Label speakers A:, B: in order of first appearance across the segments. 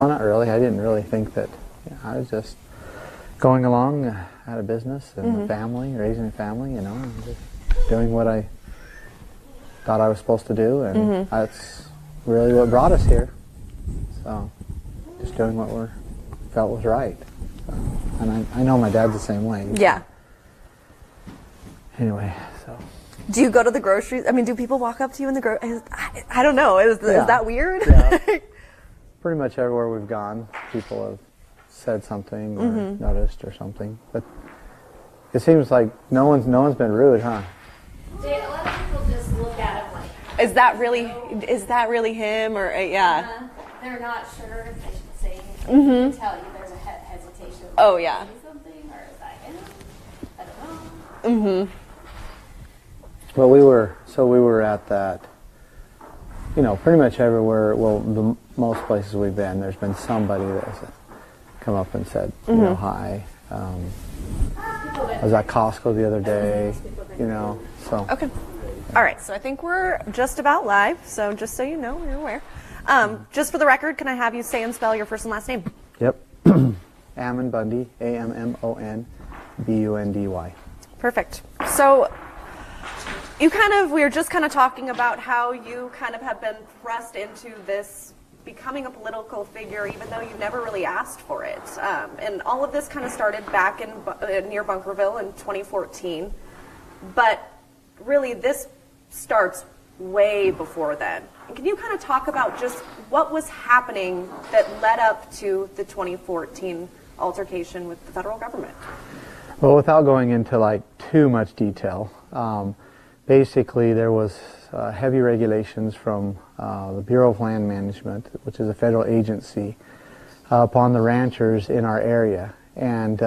A: Well, not really. I didn't really think that. I was just going along, had a business and a family, raising a family, and just doing what I thought I was supposed to do, and that's really what brought us here. So, just doing what we felt was right. So, and I know my dad's the same way.
B: Yeah.
A: Anyway, so.
B: Do you go to the groceries? I mean, do people walk up to you in the grocery? I don't know. Is that weird?
A: Yeah. Pretty much everywhere we've gone, people have said something or noticed or something. But it seems like no one's been rude, huh?
C: A lot of people just look at him like,
B: Is that really him or yeah?
C: they're not sure if they should say anything. They can tell you there's a hesitation.
B: Oh, yeah.
C: Say something, or is that him? I don't know.
A: Well, we were at that, pretty much everywhere, well, the most places we've been, there's been somebody that's come up and said, hi. I was at Costco the other day, so.
B: Okay. All right. So I think we're just about live. So just so you know, you're aware. Just for the record, can I have you say and spell your first and last name?
A: Yep. Ammon Bundy, Ammon Bundy.
B: Perfect. So we were just kind of talking about how you kind of have been thrust into this becoming a political figure, even though you never really asked for it. And all of this kind of started back near Bunkerville in 2014. But really, this starts way before then. Can you kind of talk about just what was happening that led up to the 2014 altercation with the federal government?
A: Well, without going into too much detail, basically there was heavy regulations from the Bureau of Land Management, which is a federal agency, upon the ranchers in our area, and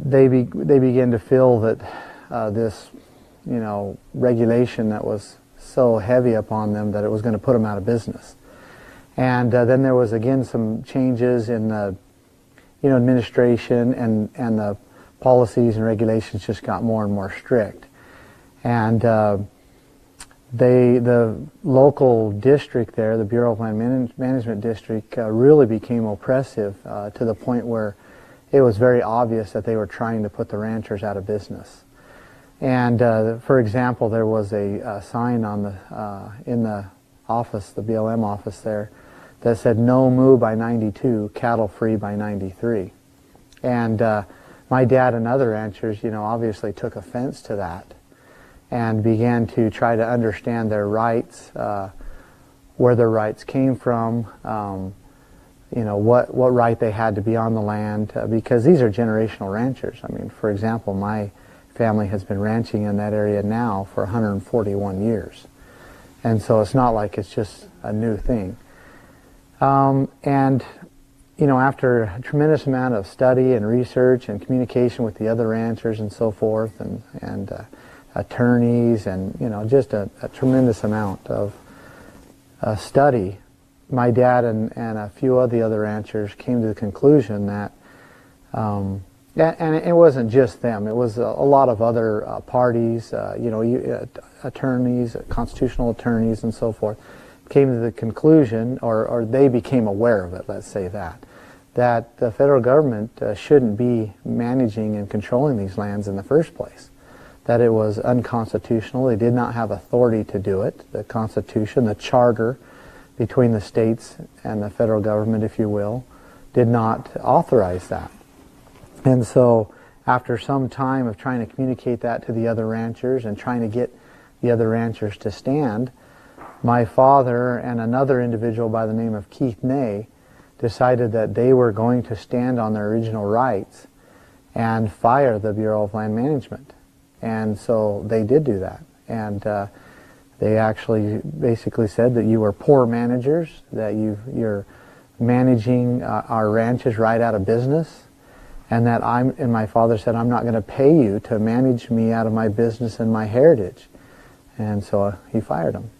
A: they began to feel that this regulation that was so heavy upon them that it was going to put them out of business. And then there was again some changes in the administration, and the policies and regulations just got more and more strict. And the local district there, the Bureau of Land Management district, really became oppressive to the point where it was very obvious that they were trying to put the ranchers out of business. And for example, there was a sign on in the office, the BLM office there, that said "No moo by 92, cattle free by 93." And my dad and other ranchers, obviously took offense to that and began to try to understand their rights, where their rights came from, what right they had to be on the land, because these are generational ranchers. I mean, for example, my family has been ranching in that area now for 141 years. And so it's not like it's just a new thing. And after a tremendous amount of study and research and communication with the other ranchers and so forth, and attorneys, and just a tremendous amount of study, my dad and a few of the other ranchers came to the conclusion that, and it wasn't just them, it was a lot of other parties, attorneys, constitutional attorneys and so forth, came to the conclusion, or they became aware of it, let's say that the federal government shouldn't be managing and controlling these lands in the first place, that it was unconstitutional. They did not have authority to do it. The Constitution, the charter between the states and the federal government, if you will, did not authorize that. And so after some time of trying to communicate that to the other ranchers and trying to get the other ranchers to stand, my father and another individual by the name of Keith Ney decided that they were going to stand on their original rights and fire the Bureau of Land Management. And so they did do that. And they actually basically said that you were poor managers, that you're managing our ranches right out of business, and that and my father said, I'm not going to pay you to manage me out of my business and my heritage. And so he fired them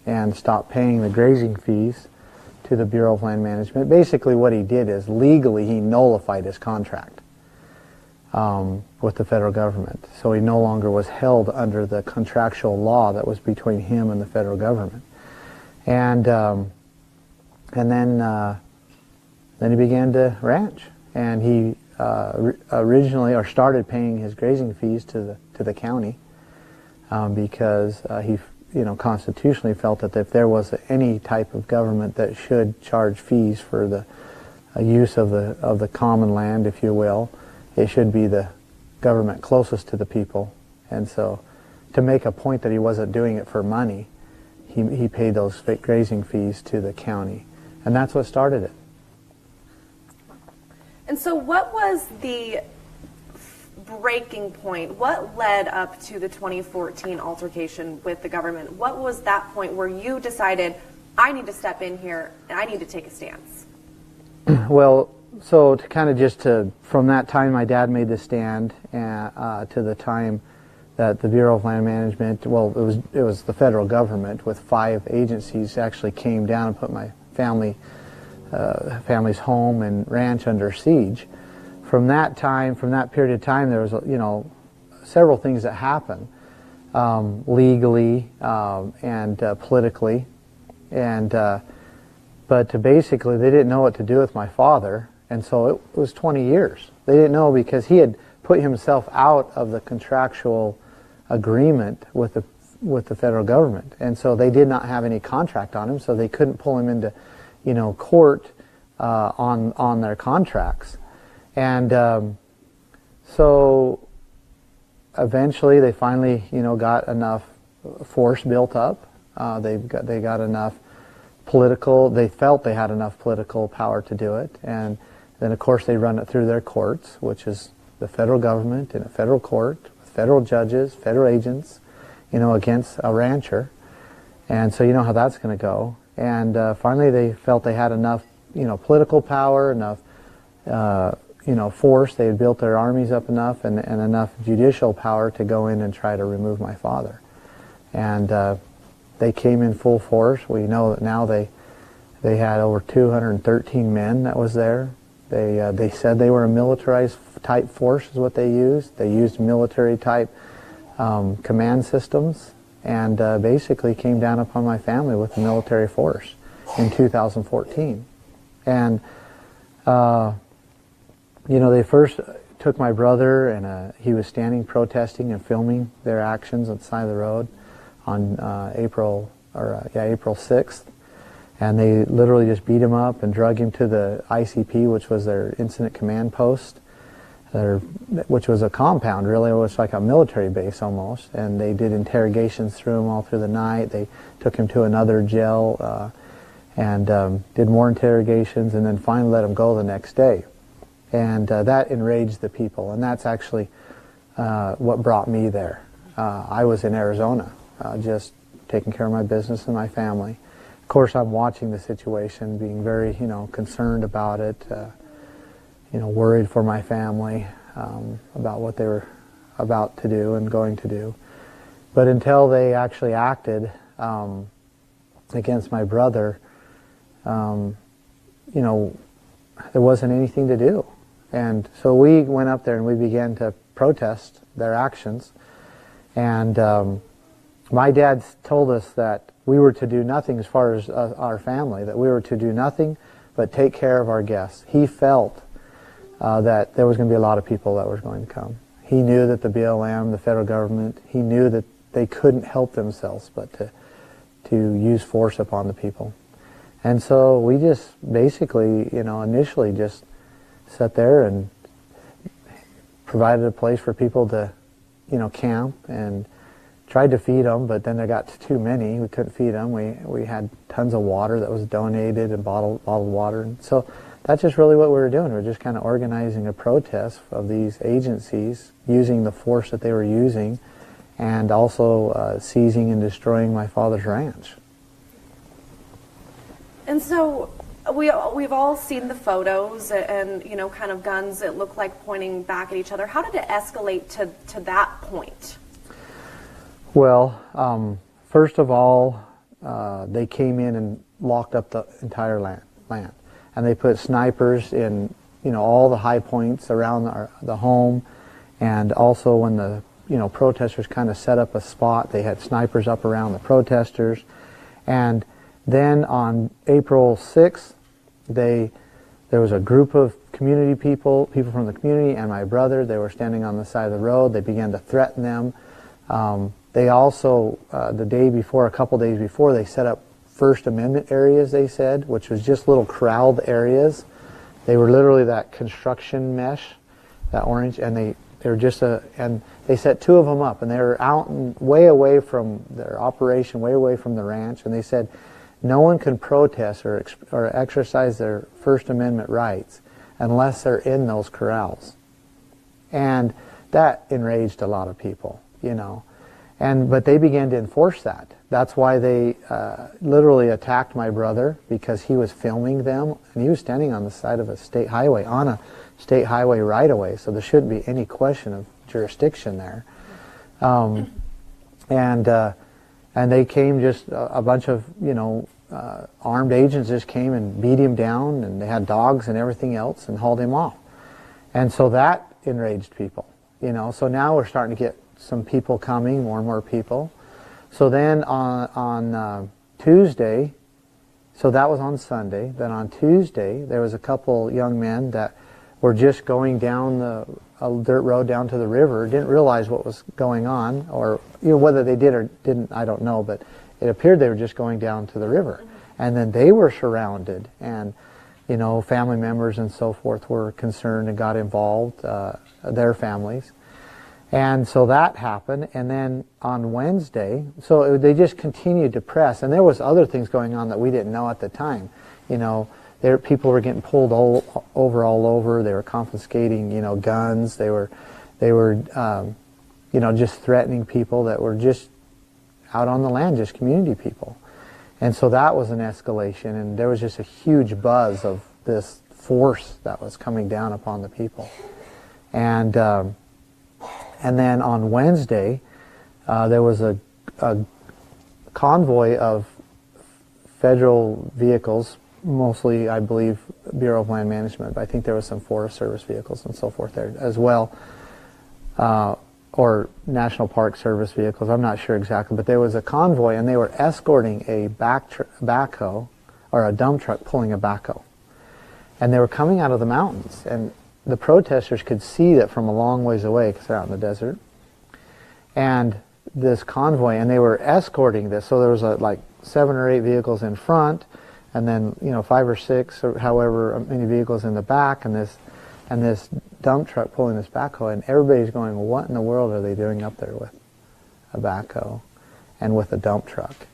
A: and stopped paying the grazing fees to the Bureau of Land Management. Basically what he did is legally he nullified his contract with the federal government. So he no longer was held under the contractual law that was between him and the federal government. And And then he began to ranch, and he originally or started paying his grazing fees to the county because he constitutionally felt that if there was any type of government that should charge fees for the use of the common land, if you will, it should be the government closest to the people. And so, to make a point that he wasn't doing it for money, he paid those grazing fees to the county, and that's what started it.
B: And so what was the breaking point? What led up to the 2014 altercation with the government? What was that point where you decided, I need to step in here and I need to take a stance?
A: Well, so from that time my dad made the stand to the time that the Bureau of Land Management, well, it was the federal government with 5 agencies actually came down and put my family's home and ranch under siege. From that period of time, there was several things that happened legally and politically, but basically they didn't know what to do with my father, and so it was 20 years. They didn't know because he had put himself out of the contractual agreement with the federal government, and so they did not have any contract on him, so they couldn't pull him into court on their contracts. And so eventually they finally got enough force built up. They got enough they felt they had enough political power to do it, and then of course they run it through their courts, which is the federal government in a federal court with federal judges, federal agents, against a rancher. And so you know how that's going to go. And finally they felt they had enough political power, enough force. They had built their armies up enough and enough judicial power to go in and try to remove my father. And they came in full force. We know that now they had over 213 men that was there. They said they were a militarized type force is what they used. They used military type command systems, and basically came down upon my family with a military force in 2014. And they first took my brother, and he was standing protesting and filming their actions on the side of the road on April 6th, and they literally just beat him up and drug him to the ICP, which was their incident command post, which was a compound, really. It was like a military base almost, and they did interrogations through him all through the night. They took him to another jail and did more interrogations, and then finally let him go the next day. And that enraged the people, and that's actually what brought me there. I was in Arizona, just taking care of my business and my family. Of course, I'm watching the situation, being very, concerned about it, worried for my family about what they were about to do and going to do. But until they actually acted against my brother, there wasn't anything to do. And so we went up there and we began to protest their actions. And my dad told us that we were to do nothing as far as our family, that we were to do nothing but take care of our guests. He felt that there was going to be a lot of people that was going to come. He knew that the BLM, the federal government, he knew that they couldn't help themselves but to use force upon the people. And so we just basically, initially just sat there and provided a place for people to, camp, and tried to feed them, but then there got too many. We couldn't feed them. We had tons of water that was donated and bottled water. And so that's just really what we were doing. We were just kind of organizing a protest of these agencies using the force that they were using, and also seizing and destroying my father's ranch.
B: And so we've all seen the photos and, kind of guns that look like pointing back at each other. How did it escalate to that point?
A: Well, first of all, they came in and locked up the entire land. And they put snipers in, all the high points around the home. And also when the, protesters kind of set up a spot, they had snipers up around the protesters. And Then on April 6th, there was a group of community people from the community and my brother. They were standing on the side of the road. They began to threaten them. They also, the day before, a couple days before, they set up First Amendment areas, they said, which was just little corralled areas. They were literally that construction mesh, that orange, and they were just and they set 2 of them up, and they were out and way away from their operation, way away from the ranch, and they said no one can protest or exercise their First Amendment rights unless they're in those corrals. And that enraged a lot of people, you know. But they began to enforce that. That's why they literally attacked my brother, because he was filming them, and he was standing on the side of a state highway, on a state highway right-of-way, so there shouldn't be any question of jurisdiction there. And they came, just a bunch of, you know, armed agents just came and beat him down, and they had dogs and everything else and hauled him off. And so that enraged people, you know. So now we're starting to get some people coming, more and more people. So then on Tuesday, so that was on Sunday, then on Tuesday there was a couple young men that were just going down a dirt road down to the river, didn't realize what was going on, or, you know, whether they did or didn't, I don't know, but it appeared they were just going down to the river. And then they were surrounded, and, you know, family members and so forth were concerned and got involved, their families. And so that happened, and then on Wednesday, so they just continued to press, and there was other things going on that we didn't know at the time. You know, people were getting pulled all over. They were confiscating, you know, guns. They were, you know, just threatening people that were just out on the land, just community people. And so that was an escalation, and there was just a huge buzz of this force that was coming down upon the people. And then on Wednesday, there was a convoy of federal vehicles, mostly, I believe, Bureau of Land Management, but I think there was some Forest Service vehicles and so forth there as well, or National Park Service vehicles, I'm not sure exactly, but there was a convoy, and they were escorting a backhoe, or a dump truck pulling a backhoe. And they were coming out of the mountains, and the protesters could see that from a long ways away, because they're out in the desert. And this convoy, and they were escorting this, so there was like 7 or 8 vehicles in front, and then, you know, 5 or 6 or however many vehicles in the back, and this dump truck pulling this backhoe, and everybody's going, well, what in the world are they doing up there with a backhoe and with a dump truck?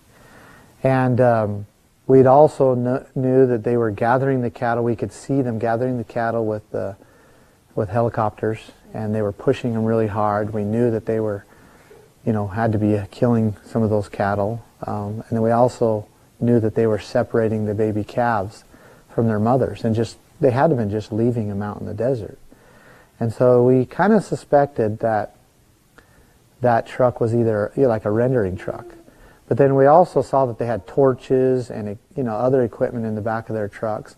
A: And we'd also knew that they were gathering the cattle. We could see them gathering the cattle with helicopters, and they were pushing them really hard. We knew that they were, you know, had to be killing some of those cattle. And then we also knew that they were separating the baby calves from their mothers, and they had to have been just leaving them out in the desert. And so we kind of suspected that that truck was either, you know, like a rendering truck. But then we also saw that they had torches and, you know, other equipment in the back of their trucks.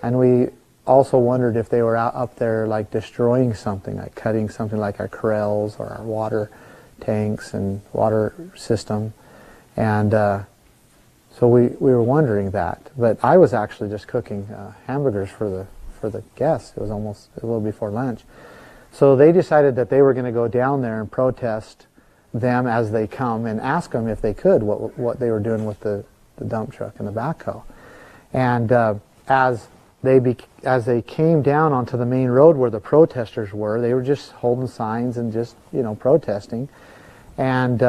A: And we also wondered if they were up there like destroying something, like cutting something like our corrals or our water tanks and water system. And so we were wondering that. But I was actually just cooking hamburgers for the guests. It was almost a little before lunch. So they decided that they were going to go down there and protest them as they come, and ask them if they could what they were doing with the dump truck and the backhoe. And as they came down onto the main road where the protesters were, they were just holding signs and just, you know, protesting. And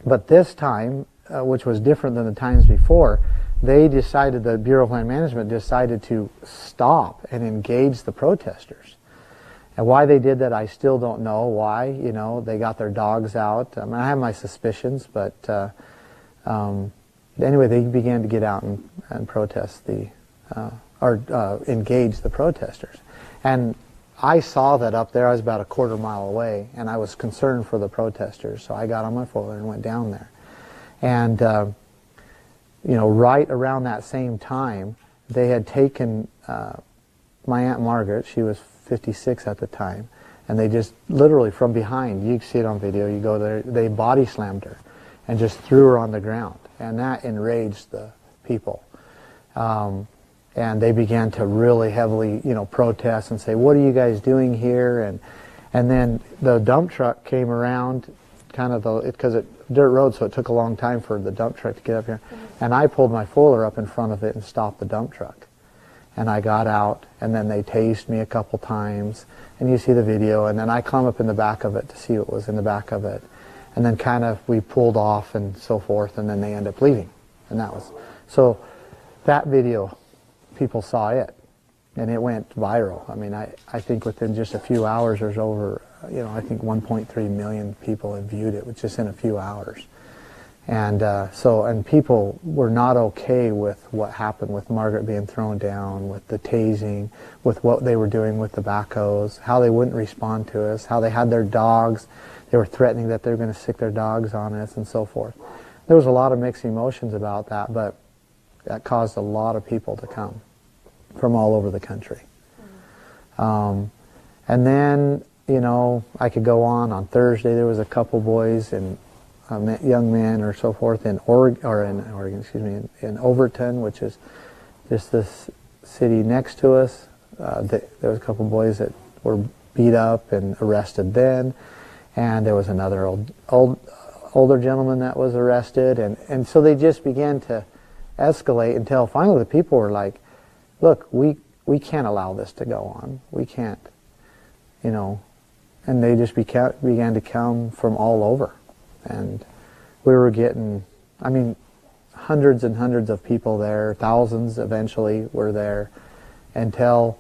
A: but this time, which was different than the times before, the Bureau of Land Management decided to stop and engage the protesters. And why they did that, I still don't know why. You know, they got their dogs out. I mean, I have my suspicions, but anyway, they began to get out and protest engage the protesters. And I saw that up there. I was about a quarter mile away, and I was concerned for the protesters, so I got on my four-wheeler and went down there. And you know, right around that same time, they had taken my Aunt Margaret. She was 56 at the time, and they just literally from behind, you can see it on video, you go there, they body slammed her and just threw her on the ground, and that enraged the people. And they began to really heavily, protest and say, what are you guys doing here? And then the dump truck came around, because it's dirt road, so it took a long time for the dump truck to get up here. And I pulled my Fuller up in front of it and stopped the dump truck. And I got out, and then they tased me a couple times, and you see the video, and then I climbed up in the back of it to see what was in the back of it. And then we pulled off and so forth, and then they ended up leaving. And so that video, people saw it, and it went viral. I mean, I think within just a few hours there's over, I think 1.3 million people have viewed it, which is in a few hours. And people were not okay with what happened with Margaret being thrown down, with the tasing, with what they were doing with the backhoes, how they wouldn't respond to us, how they had their dogs. They were threatening that they were going to sick their dogs on us and so forth. There was a lot of mixed emotions about that, but that caused a lot of people to come from all over the country. And then, I could go on. On Thursday, there was a couple boys and young men or so forth in Overton, which is just this city next to us. There was a couple boys that were beat up and arrested then, and there was another older gentleman that was arrested, and so they just began to escalate until finally the people were like, look, we can't allow this to go on. We can't, and they just began to come from all over. And we were getting, hundreds and hundreds of people there, thousands eventually were there, until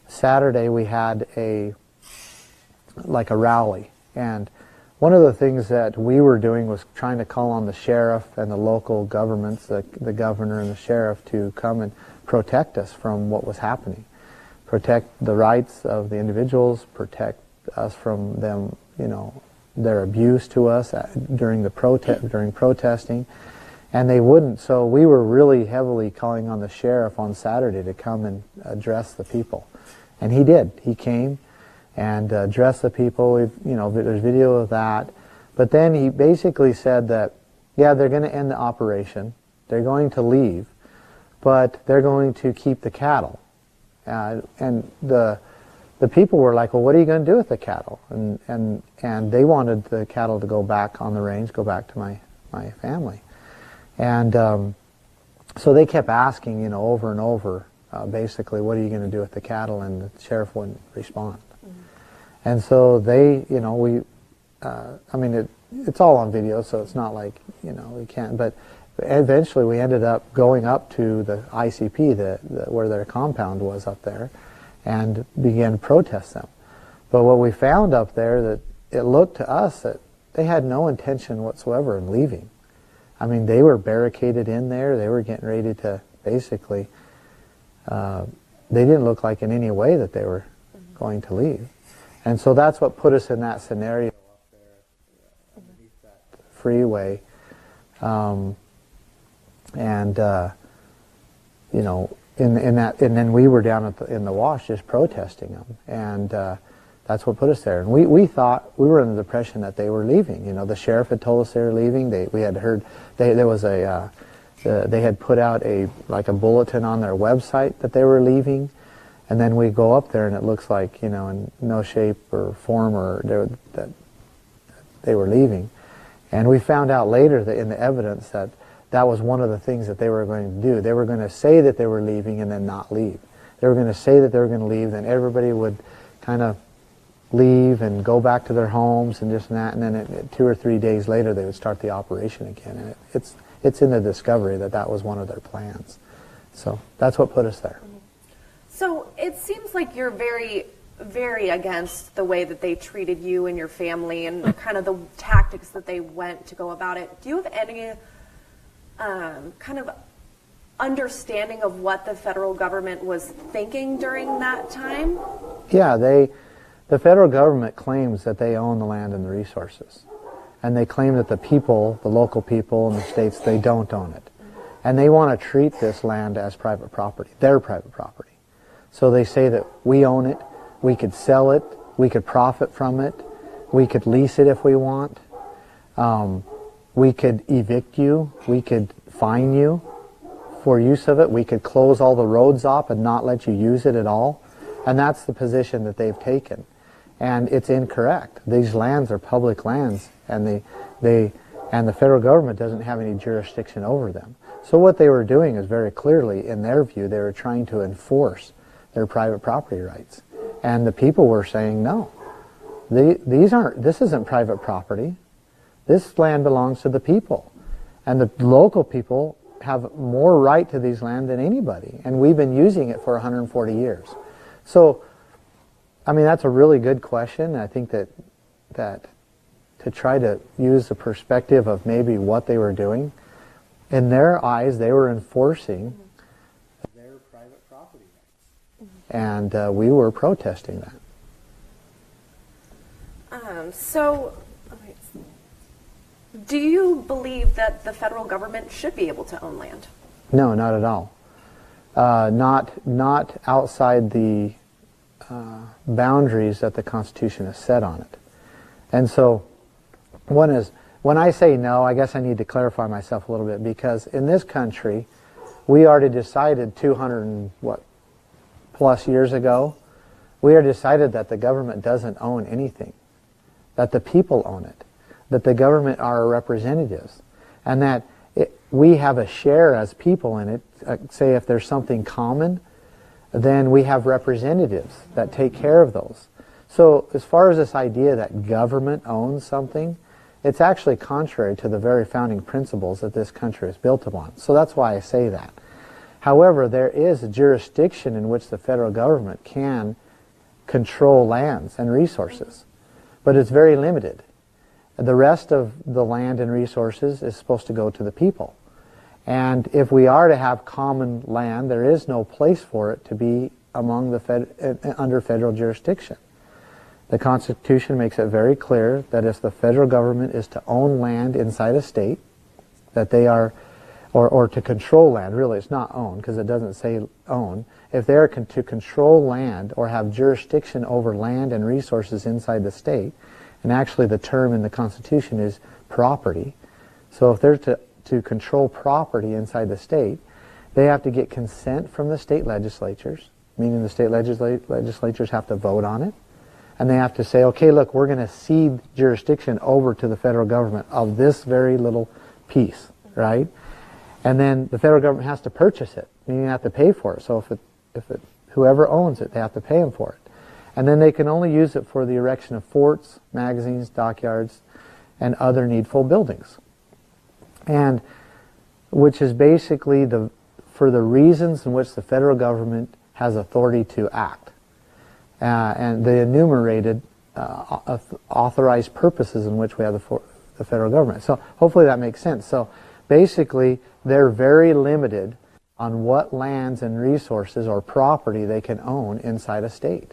A: Saturday we had a rally. And one of the things that we were doing was trying to call on the sheriff and the local governments, the governor and the sheriff, to come and protect us from what was happening. Protect the rights of the individuals, protect us from them, their abuse to us during protesting, and they wouldn't. So we were really heavily calling on the sheriff on Saturday to come and address the people, and he did. He came and addressed the people. There's video of that, but then he basically said that, yeah, they're going to end the operation, they're going to leave, but they're going to keep the cattle, and the people were like, well, what are you going to do with the cattle? And they wanted the cattle to go back on the range, go back to my family. And so they kept asking, over and over, basically, what are you going to do with the cattle? And the sheriff wouldn't respond. And so they, it's all on video, so it's not like, we can't. But eventually we ended up going up to the ICP, where their compound was up there, and began to protest them. But what we found up there, that it looked to us that they had no intention whatsoever in leaving. They were barricaded in there. They were getting ready to basically, they didn't look like in any way that they were going to leave. And so that's what put us in that scenario up there underneath that freeway. And then we were down in the wash just protesting them, and that's what put us there. And we thought, we were under the impression that they were leaving. The sheriff had told us they were leaving. We had heard they had put out a bulletin on their website that they were leaving, and then we go up there and it looks like in no shape or form that they were leaving. And we found out later that in the evidence that was one of the things that they were going to do. They were going to say that they were leaving and then not leave. They were going to say that they were going to leave, then everybody would kind of leave and go back to their homes and this and that, and then 2 or 3 days later they would start the operation again. And it's in the discovery that was one of their plans. So that's what put us there.
B: So it seems like you're very, very against the way that they treated you and your family and kind of the tactics that they went to go about it. Do you have any kind of understanding of what the federal government was thinking during that time?
A: Yeah, the federal government claims that they own the land and the resources. And they claim that the people, the local people in the states, they don't own it. And they want to treat this land as private property, their private property. So they say that we own it, we could sell it, we could profit from it, we could lease it if we want. We could evict you, we could fine you for use of it. We could close all the roads off and not let you use it at all. And that's the position that they've taken. And it's incorrect. These lands are public lands, and the federal government doesn't have any jurisdiction over them. So what they were doing is very clearly, in their view, they were trying to enforce their private property rights. And the people were saying, no, this isn't private property. This land belongs to the people. And the local people have more right to these land than anybody. And we've been using it for 140 years. So, I mean, that's a really good question. I think that to try to use the perspective of maybe what they were doing, in their eyes, they were enforcing their private property rights. And we were protesting that.
B: Do you believe that the federal government should be able to own land?
A: No, not at all. Not outside the boundaries that the Constitution has set on it. And so, when I say no, I guess I need to clarify myself a little bit, because in this country, we already decided 200 and plus years ago, we already decided that the government doesn't own anything, that the people own it, that the government are our representatives, and that we have a share as people in it. Say if there's something common, then we have representatives that take care of those. So as far as this idea that government owns something, it's actually contrary to the very founding principles that this country is built upon. So that's why I say that. However, there is a jurisdiction in which the federal government can control lands and resources, but it's very limited. The rest of the land and resources is supposed to go to the people. And if we are to have common land, there is no place for it to be among the under federal jurisdiction. The Constitution makes it very clear that if the federal government is to own land inside a state, that they are, or to control land, really it's not own because it doesn't say own, if they are to control land or have jurisdiction over land and resources inside the state, and actually the term in the Constitution is property, so if they're to control property inside the state, they have to get consent from the state legislatures, meaning the state legislatures have to vote on it. And they have to say, okay, look, we're going to cede jurisdiction over to the federal government of this very little piece, right? And then the federal government has to purchase it, meaning they have to pay for it. So whoever owns it, they have to pay them for it. And then they can only use it for the erection of forts, magazines, dockyards, and other needful buildings. And which is basically for the reasons in which the federal government has authority to act. And the enumerated authorized purposes in which we have the federal government. So hopefully that makes sense. So basically they're very limited on what lands and resources or property they can own inside a state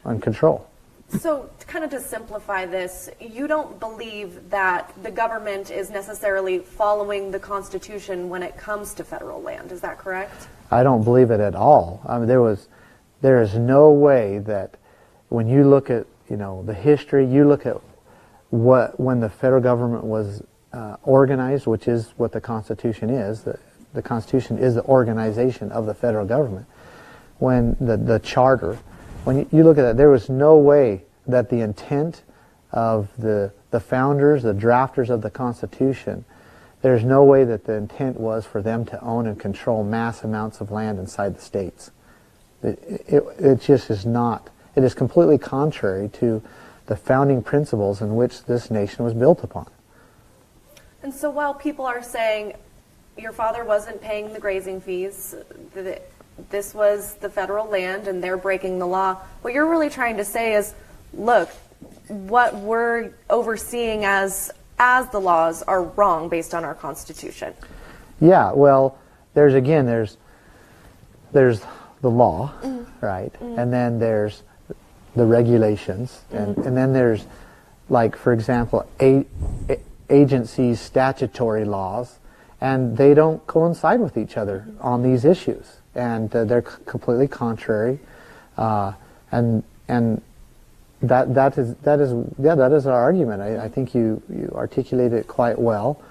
A: and control.
B: So kind of to simplify this, you don't believe that the government is necessarily following the Constitution when it comes to federal land, is that correct?
A: I don't believe it at all. I mean, there is no way that when you look at, the history, you look at when the federal government was organized, which is what the Constitution is. The Constitution is the organization of the federal government. When the charter, when you look at that, there was no way that the intent of the founders, the drafters of the Constitution, there's no way that the intent was for them to own and control mass amounts of land inside the states. It just is not. It is completely contrary to the founding principles in which this nation was built upon.
B: And so while people are saying your father wasn't paying the grazing fees, this was the federal land and they're breaking the law, what you're really trying to say is, look, what we're overseeing as the laws are wrong based on our Constitution.
A: Yeah, well, there's the law, right? And then there's the regulations, and then there's, like, for example, agencies' statutory laws, and they don't coincide with each other on these issues, and they're completely contrary, and that is our argument. I think you articulated it quite well,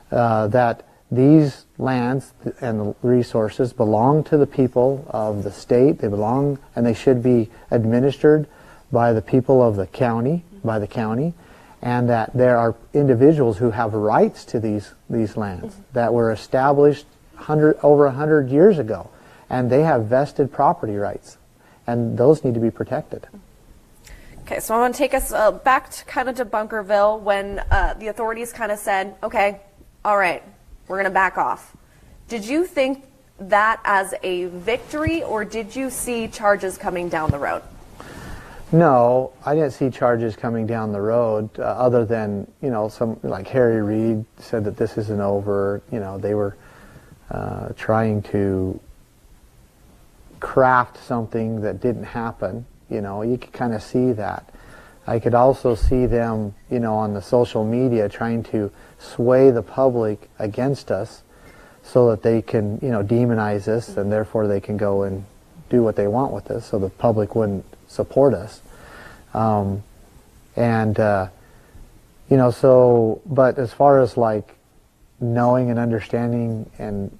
A: that these lands and the resources belong to the people of the state. They belong, and they should be administered by the people of the county, by the county, and that there are individuals who have rights to these lands that were established over 100 years ago, and they have vested property rights, and those need to be protected.
B: Okay, so I want to take us back to kind of to Bunkerville when the authorities kind of said, okay, all right, we're going to back off. Did you think that as a victory, or did you see charges coming down the road?
A: No, I didn't see charges coming down the road other than, some like Harry Reid said that this isn't over. They were trying to craft something that didn't happen. You could kind of see that. I could also see them, on the social media trying to sway the public against us so that they can, demonize us, and therefore they can go and do what they want with us so the public wouldn't support us. But as far as like knowing and understanding and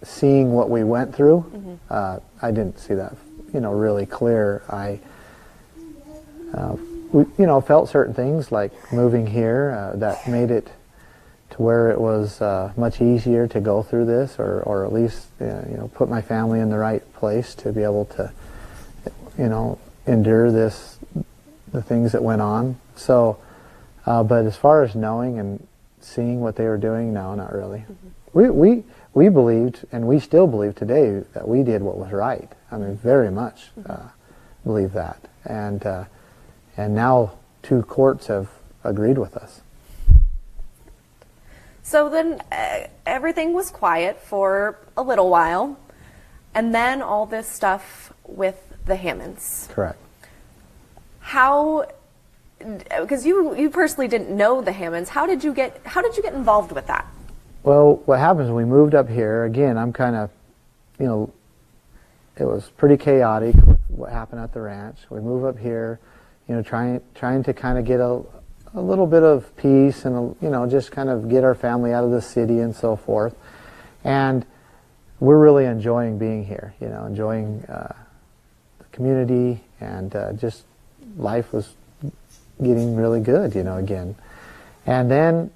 A: seeing what we went through, I didn't see that, really clear. We felt certain things like moving here that made it to where it was much easier to go through this, or at least put my family in the right place to be able to endure the things that went on. So but as far as knowing and seeing what they were doing, no, not really. We believed, and we still believe today, that we did what was right. I mean, very much believe that, and now 2 courts have agreed with us.
B: So then everything was quiet for a little while, and then all this stuff with the Hammonds.
A: Correct.
B: How, because you personally didn't know the Hammonds, how did you get involved with that?
A: Well, what happens when we moved up here, again, I'm kind of, it was pretty chaotic with what happened at the ranch. We move up here, trying to kind of get a little bit of peace and, just kind of get our family out of the city and so forth. And we're really enjoying being here, enjoying the community, and just life was getting really good, again. And then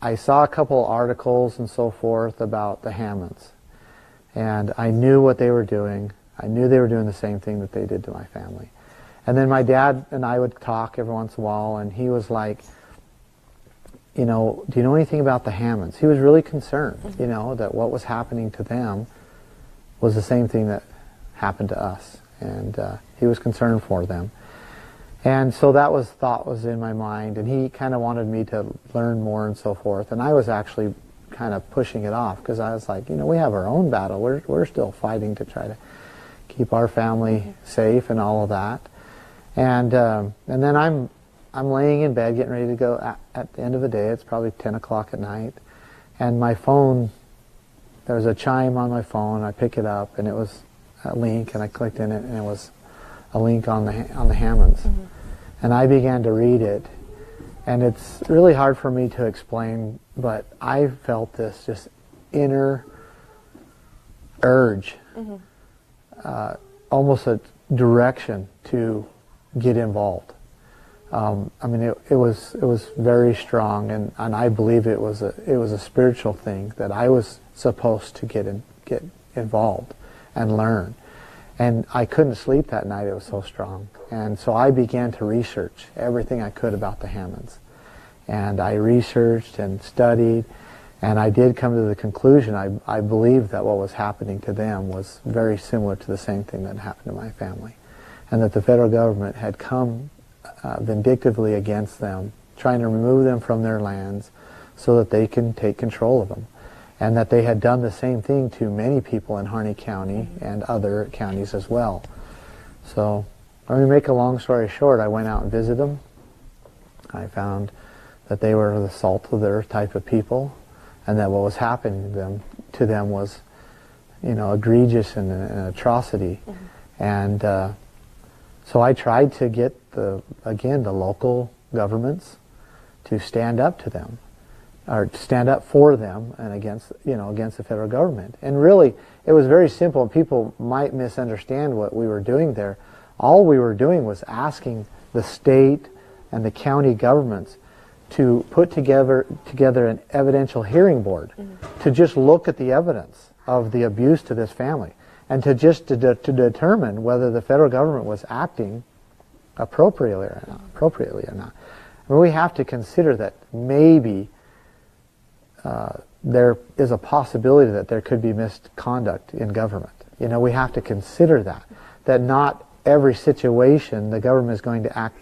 A: I saw a couple articles and so forth about the Hammonds, and I knew what they were doing. I knew they were doing the same thing that they did to my family. And then my dad and I would talk every once in a while, and he was like, do you know anything about the Hammonds? He was really concerned, that what was happening to them was the same thing that happened to us, and he was concerned for them. And so that thought was in my mind, and he kind of wanted me to learn more and so forth. And I was actually kind of pushing it off, because I was like, we have our own battle. We're still fighting to try to keep our family safe and all of that. And then I'm laying in bed getting ready to go at the end of the day. It's probably 10 o'clock at night, and my phone, there was a chime on my phone. I pick it up, and it was a link, and I clicked in it, and it was a link on the Hammonds. And I began to read it, and it's really hard for me to explain, but I felt this just inner urge, almost a direction to get involved. I mean, it was very strong, and I believe it was a spiritual thing that I was supposed to get involved and learn. And I couldn't sleep that night, it was so strong. And so I began to research everything I could about the Hammonds. And I researched and studied, and I did come to the conclusion, I believed that what was happening to them was very similar to the same thing that happened to my family. And that the federal government had come vindictively against them, trying to remove them from their lands so that they can take control of them. And that they had done the same thing to many people in Harney County and other counties as well. So, to make a long story short, I went out and visited them. I found that they were the salt of the earth type of people, and that what was happening to them was, egregious and an atrocity. And so I tried to get the local governments to stand up to them. or stand up for them and against the federal government. And really, it was very simple. People might misunderstand what we were doing there. All we were doing was asking the state and the county governments to put together an evidential hearing board to just look at the evidence of the abuse to this family and to determine whether the federal government was acting appropriately or not. I mean, we have to consider that maybe there is a possibility that there could be misconduct in government. We have to consider that not every situation the government is going to act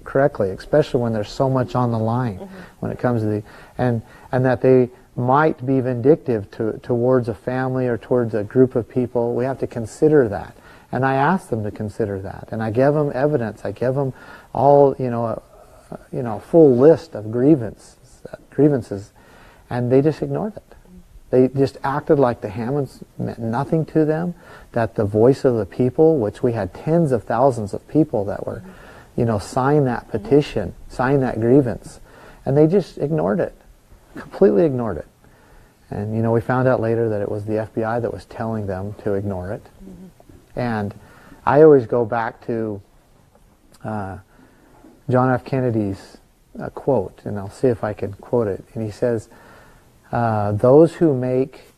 A: correctly, especially when there's so much on the line when it comes to and that they might be vindictive towards a family or towards a group of people. We have to consider that. And I asked them to consider that. And I gave them evidence. I gave them all, a full list of grievances, and they just ignored it. They just acted like the Hammonds meant nothing to them, that the voice of the people, which we had tens of thousands of people that were, sign that petition, sign that grievance, and they just ignored it, completely ignored it. And, we found out later that it was the FBI that was telling them to ignore it. And I always go back to John F. Kennedy's quote, and I'll see if I can quote it. And he says, those who make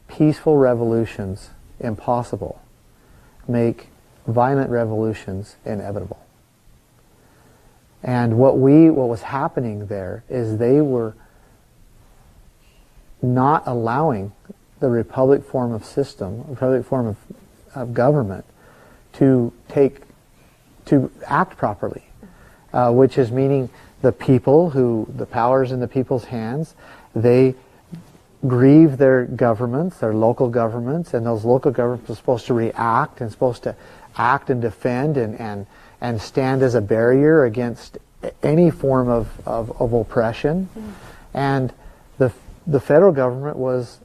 A: peaceful revolutions impossible make violent revolutions inevitable. And what was happening there is they were not allowing the republic form of government to act properly, which is meaning the powers in the people's hands, they grieve their governments, their local governments, and those local governments are supposed to react and supposed to act and defend and stand as a barrier against any form of oppression. And the federal government was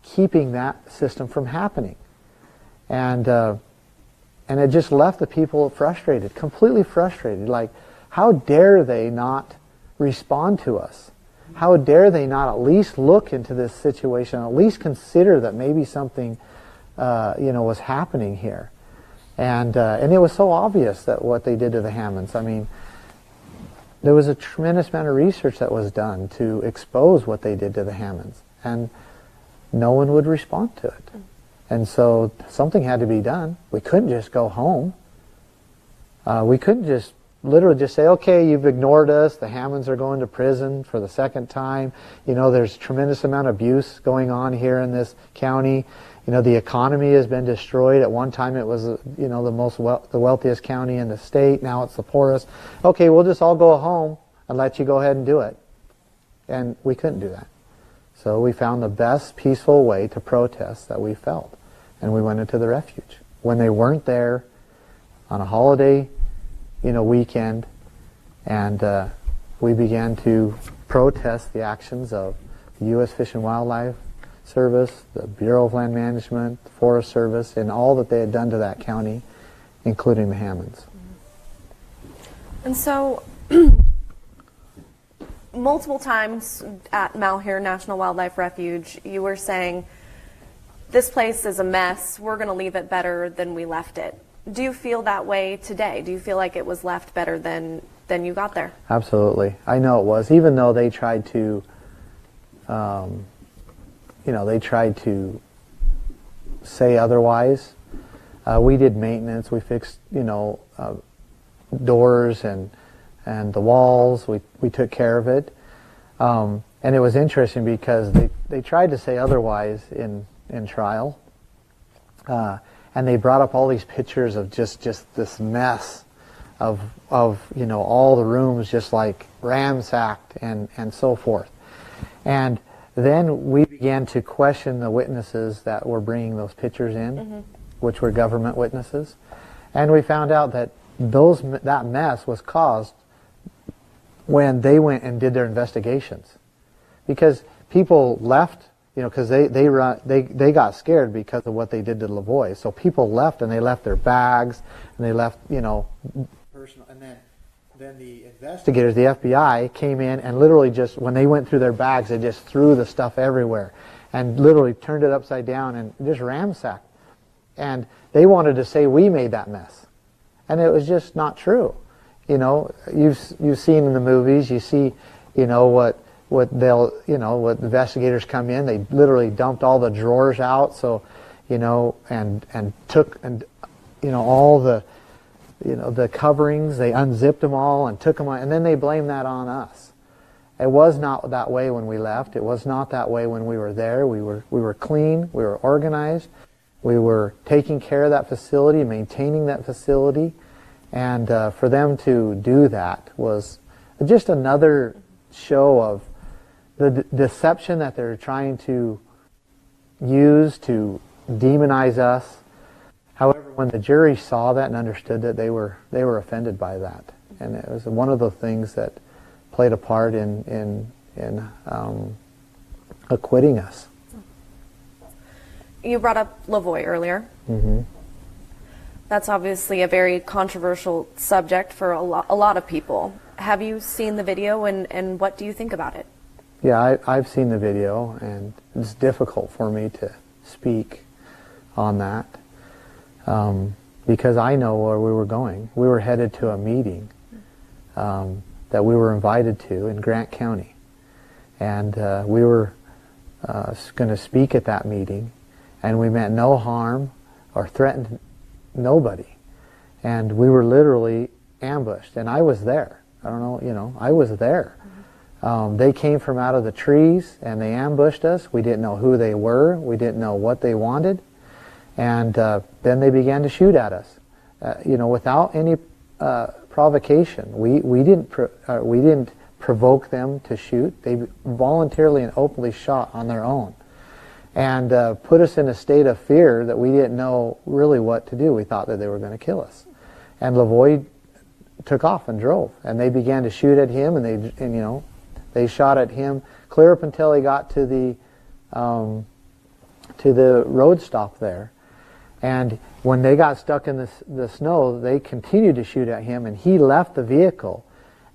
A: keeping that system from happening. And it just left the people frustrated, completely frustrated. Like, how dare they not respond to us? How dare they not at least look into this situation, at least consider that maybe something, was happening here? And it was so obvious that what they did to the Hammonds. I mean, there was a tremendous amount of research that was done to expose what they did to the Hammonds, and no one would respond to it. And so something had to be done. We couldn't just go home. We couldn't just literally just say, okay, you've ignored us, the Hammonds are going to prison for the second time. There's a tremendous amount of abuse going on here in this county. The economy has been destroyed. At one time it was, the wealthiest county in the state. Now it's the poorest. Okay, we'll just all go home and let you go ahead and do it. And we couldn't do that. So we found the best peaceful way to protest that we felt. And we went into the refuge. When they weren't there on a holiday, weekend, and we began to protest the actions of the U.S. Fish and Wildlife Service, the Bureau of Land Management, the Forest Service, and all that they had done to that county, including the Hammonds.
B: And so, multiple times at Malheur National Wildlife Refuge, you were saying, this place is a mess, we're going to leave it better than we left it. Do you feel that way today? Do you feel like it was left better than you got there? Absolutely. I know it was, even though they tried to, say otherwise. We did maintenance. We fixed, doors and the walls. We took care of it. And it was interesting because they tried to say otherwise in trial. And they brought up all these pictures of just this mess of all the rooms just like ransacked and so forth. And then we began to question the witnesses that were bringing those pictures in, which were government witnesses. And we found out that that mess was caused when they went and did their investigations. Because people left, because they got scared because of what they did to Lavoie. So people left, and they left their bags, and they left, personal. And then
A: then the investigators, the FBI, came in and literally just, when they went through their bags, they just threw the stuff everywhere and literally turned it upside down and just ransacked. And they wanted to say we made that mess. And it was just not true. You know, you've seen in the movies, you see, you know, what investigators come in, they literally dumped all the drawers out, so, you know, and took, and, you know, all the, you know, the coverings, they unzipped them all and took them on, and then they blamed that on us. It was not that way when we left. It was not that way when we were there. We were clean, we were organized, we were taking care of that facility, maintaining that facility. And for them to do that was just another show of the deception that they're trying to use to demonize us. However, when the jury saw that and understood that, they were offended by that. And it was one of the things that played a part in acquitting us.
B: You brought up Lavoie earlier.
A: Mm-hmm.
B: That's obviously a very controversial subject for a lot of people. Have you seen the video, and what do you think about it?
A: Yeah, I've seen the video, and it's difficult for me to speak on that because I know where we were going. We were headed to a meeting that we were invited to in Grant County, and we were going to speak at that meeting, and we meant no harm or threatened nobody, and we were literally ambushed, and I was there. I don't know, you know, I was there. They came from out of the trees and they ambushed us. We didn't know who they were. We didn't know what they wanted, and then they began to shoot at us, you know, without any provocation. We didn't provoke them to shoot. They voluntarily and openly shot on their own, and put us in a state of fear that we didn't know really what to do. We thought that they were going to kill us. And Lavoie took off and drove, and they began to shoot at him, and you know, they shot at him clear up until he got to the road stop there. And when they got stuck in the snow, they continued to shoot at him, and he left the vehicle.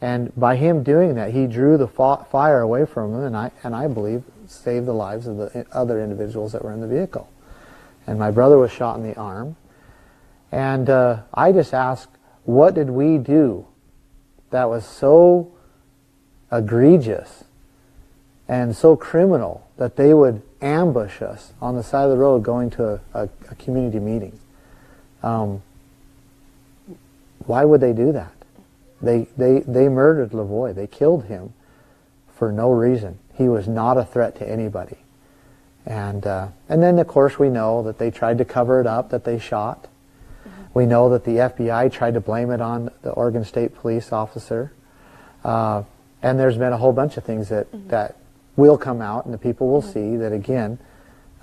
A: And by him doing that, he drew the fire away from him, and I believe saved the lives of the other individuals that were in the vehicle. And my brother was shot in the arm. And I just asked, what did we do that was so egregious and so criminal that they would ambush us on the side of the road going to a community meeting? Why would they do that? They murdered Lavoie. They killed him for no reason. He was not a threat to anybody. And then, of course, we know that they tried to cover it up, that they shot. Mm-hmm. We know that the FBI tried to blame it on the Oregon State Police officer. And there's been a whole bunch of things that will come out, and the people will see that, again,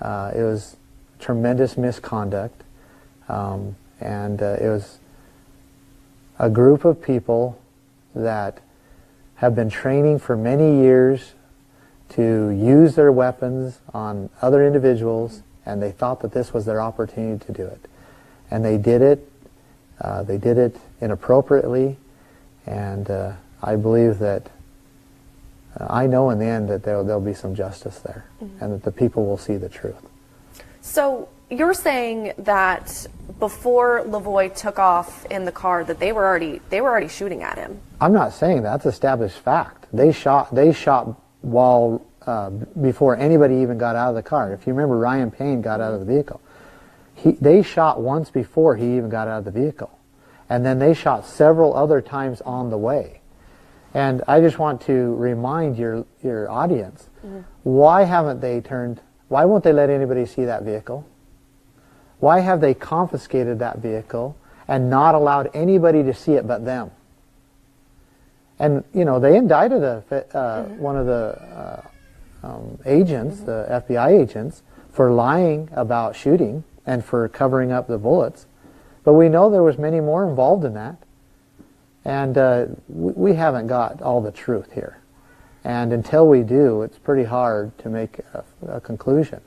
A: it was tremendous misconduct. And it was a group of people that have been training for many years to use their weapons on other individuals, and they thought that this was their opportunity to do it. And they did it. They did it inappropriately, and I believe that I know in the end that there'll be some justice there, and that the people will see the truth.
B: So you're saying that before Lavoie took off in the car, that they were already shooting at him? I'm
A: not saying that. That's established fact. They shot while before anybody even got out of the car. If you remember, Ryan Payne got out of the vehicle. They shot once before he even got out of the vehicle, and then they shot several other times on the way. And I just want to remind your audience, why won't they let anybody see that vehicle? Why have they confiscated that vehicle and not allowed anybody to see it but them? And, you know, they indicted one of the agents, the FBI agents, for lying about shooting and for covering up the bullets. But we know there was many more involved in that. And we haven't got all the truth here. And until we do, it's pretty hard to make a conclusion.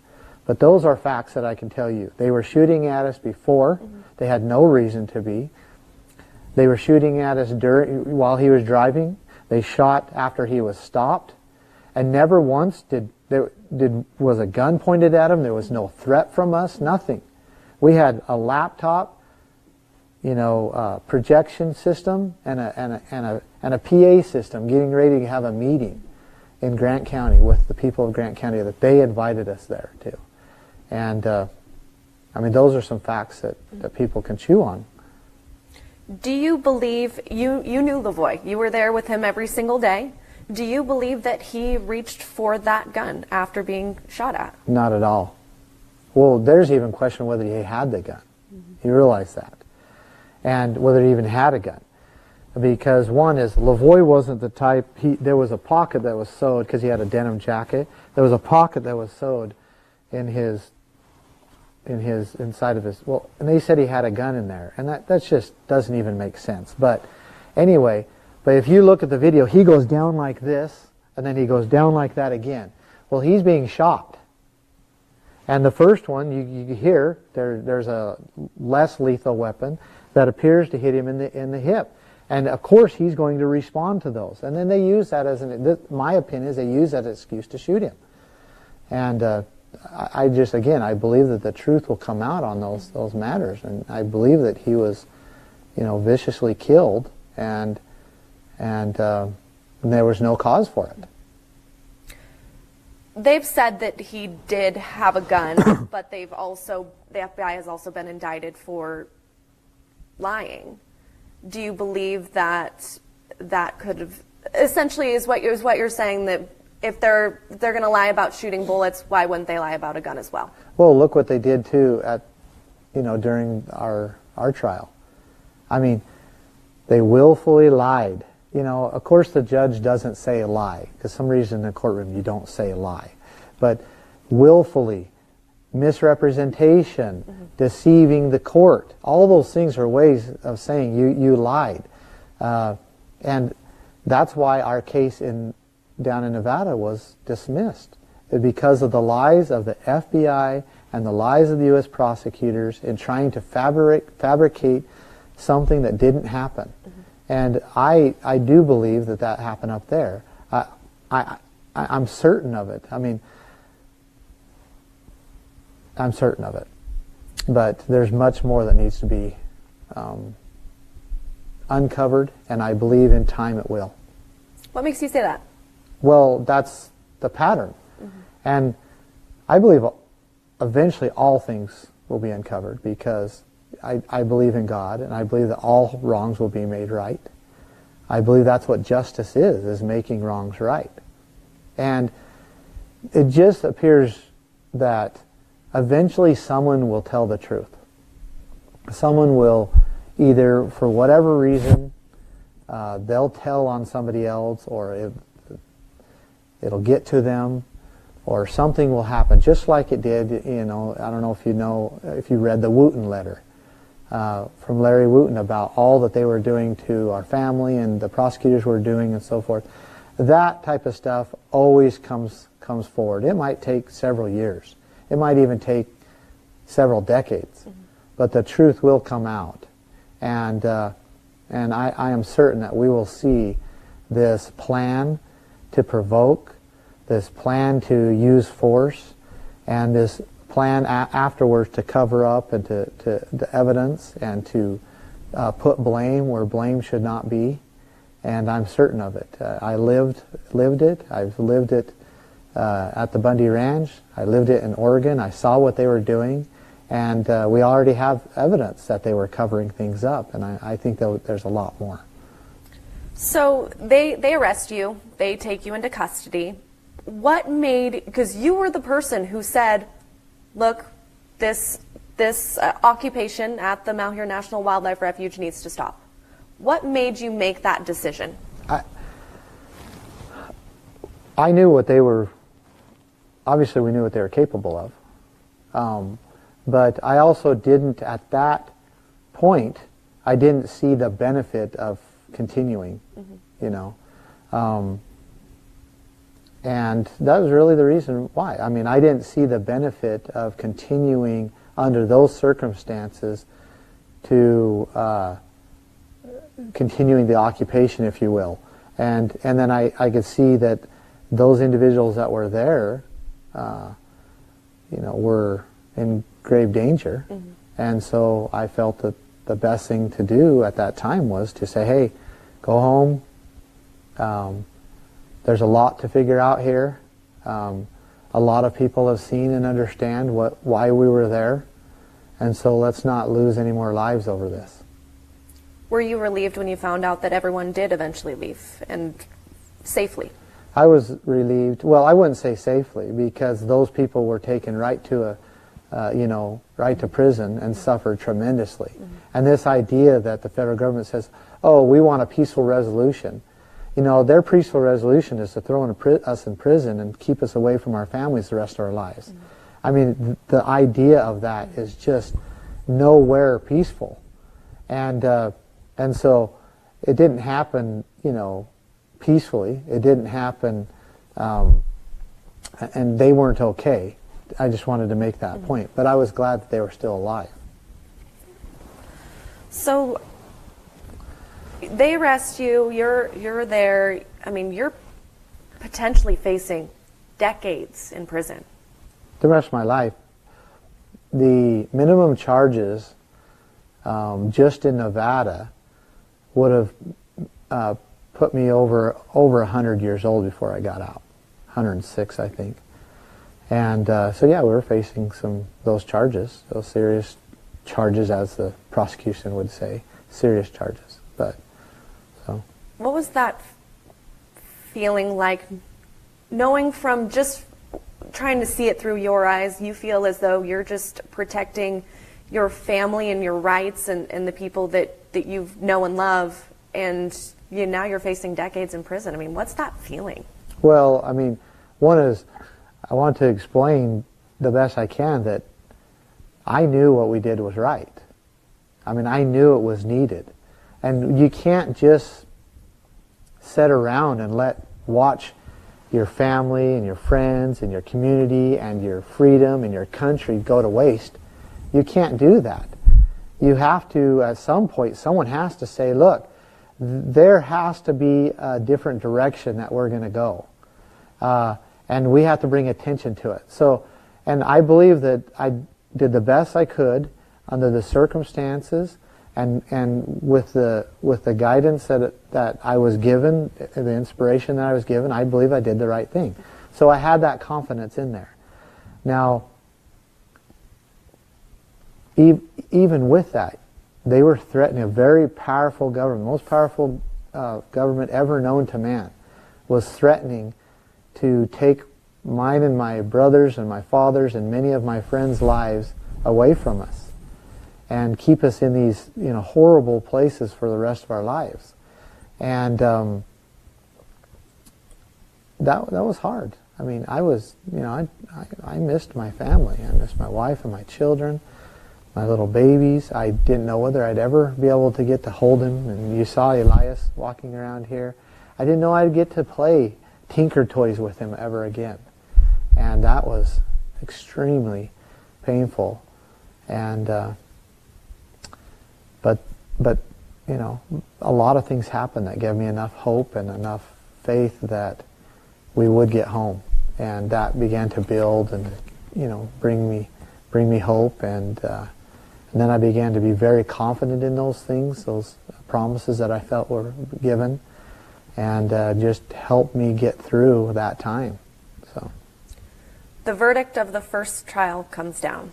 A: But those are facts that I can tell you. They were shooting at us before. They had no reason to be. They were shooting at us while he was driving. They shot after he was stopped, and never once was a gun pointed at him. There was no threat from us, nothing. We had a laptop, projection system and a PA system, getting ready to have a meeting in Grant County with the people of Grant County that they invited us there to. And those are some facts that people can chew on.
B: Do you believe, you knew Lavoie, you were there with him every single day. Do you believe that he reached for that gun after being shot at?
A: Not at all. Well, there's even question whether he had the gun. You realize that. And whether he even had a gun. Because one is, Lavoie wasn't the type, there was a pocket that was sewed, because he had a denim jacket, there was a pocket that was sewed inside of his, and they said he had a gun in there, and that just doesn't even make sense. But anyway, if you look at the video, he goes down like this, and then he goes down like that again. Well, he's being shot. And the first one, you hear, there's a less lethal weapon that appears to hit him in the hip. And of course, he's going to respond to those. And then they use that my opinion is they use that as an excuse to shoot him. And I believe that the truth will come out on those matters, and I believe that he was, viciously killed, and there was no cause for it.
B: They've said that he did have a gun, but the FBI has also been indicted for lying. Do you believe that could have, essentially, is what you're saying, that if they're going to lie about shooting bullets, why wouldn't they lie about a gun as well?
A: Well, look what they did too during our trial. They willfully lied. Of course the judge doesn't say lie, because some reason in the courtroom you don't say lie. But willfully, misrepresentation, deceiving the court, all those things are ways of saying you lied. And that's why our case down in Nevada was dismissed, because of the lies of the FBI and the lies of the U.S. prosecutors in trying to fabricate something that didn't happen. And I do believe that happened up there. I'm certain of it. I'm certain of it. But there's much more that needs to be uncovered, and I believe in time it will.
B: What makes you say that?
A: Well, that's the pattern. And I believe eventually all things will be uncovered, because I believe in God, and I believe that all wrongs will be made right. I believe that's what justice is making wrongs right. And it just appears that eventually someone will tell the truth. Someone will, either for whatever reason, they'll tell on somebody else, or it'll get to them, or something will happen, just like it did, I don't know if you read the Wooten letter from Larry Wooten about all that they were doing to our family and the prosecutors were doing and so forth. That type of stuff always comes forward. It might take several years. It might even take several decades. But the truth will come out. And I am certain that we will see this plan to provoke, this plan to use force, and this plan afterwards to cover up and to the evidence and to put blame where blame should not be. And I'm certain of it. I lived it. I've lived it at the Bundy Ranch. I lived it in Oregon. I saw what they were doing. And we already have evidence that they were covering things up. And I think there's a lot more.
B: So they arrest you. They take you into custody. What made, because you were the person who said, look, this occupation at the Malheur National Wildlife Refuge needs to stop. What made you make that decision?
A: I knew what they were, obviously we knew what they were capable of. But I also didn't, at that point, I didn't see the benefit of continuing, and that was really the reason why. I didn't see the benefit of continuing under those circumstances to continuing the occupation, if you will. And then I could see that those individuals that were there, were in grave danger. Mm-hmm. And so I felt that the best thing to do at that time was to say, hey, go home. There's a lot to figure out here. A lot of people have seen and understand why we were there. And so let's not lose any more lives over this.
B: Were you relieved when you found out that everyone did eventually leave, and safely?
A: I was relieved. Well, I wouldn't say safely, because those people were taken right to right to prison and suffered tremendously. Mm-hmm. And this idea that the federal government says, oh, we want a peaceful resolution. Their peaceful resolution is to throw us in prison and keep us away from our families the rest of our lives. Mm-hmm. I mean, the idea of that is just nowhere peaceful. And so it didn't happen, peacefully. It didn't happen, and they weren't okay. I just wanted to make that mm-hmm. point. But I was glad that they were still alive.
B: So they arrest you, you're there. I mean, you're potentially facing decades in prison.
A: The rest of my life. The minimum charges just in Nevada would have put me over 100 years old before I got out. 106, I think. And so yeah, we were facing those charges, those serious charges, as the prosecution would say, serious charges. But so.
B: What was that feeling like, knowing from just trying to see it through your eyes? You feel as though you're just protecting your family and your rights and the people that you know and love, and now you're facing decades in prison. I mean, what's that feeling? Well,
A: I mean, one is, I want to explain the best I can that I knew what we did was right. I mean, I knew it was needed. And you can't just sit around and watch your family and your friends and your community and your freedom and your country go to waste. You can't do that. You have to, at some point, someone has to say, look, there has to be a different direction that we're going to go. And we have to bring attention to it. So, and I believe that I did the best I could under the circumstances and with the guidance that I was given, the inspiration that I was given. I believe I did the right thing. So I had that confidence in there. Now, even with that, they were threatening a very powerful government, most powerful government ever known to man, was threatening to take mine and my brothers and my father's and many of my friends' lives away from us and keep us in these horrible places for the rest of our lives. And that was hard. I mean, I was, I missed my family. I missed my wife and my children, my little babies. I didn't know whether I'd ever be able to get to hold him. And you saw Elias walking around here. I didn't know I'd get to play Tinker Toys with him ever again. And that was extremely painful. And but a lot of things happened that gave me enough hope and enough faith that we would get home. And that began to build and bring me hope. And then I began to be very confident in those things, those promises that I felt were given, and just helped me get through that time. So,
B: the verdict of the first trial comes down.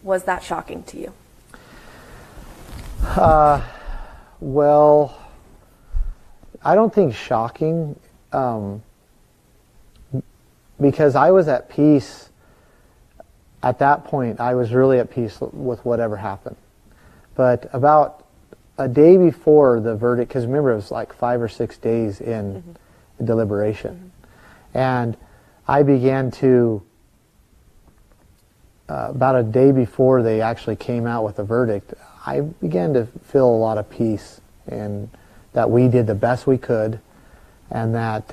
B: Was that shocking to you?
A: Well, I don't think shocking, because I was at peace. At that point, I was really at peace with whatever happened. But about a day before the verdict, because remember it was like 5 or 6 days in mm-hmm. deliberation, mm-hmm. and I began to, about a day before they actually came out with the verdict, I began to feel a lot of peace and that we did the best we could, and that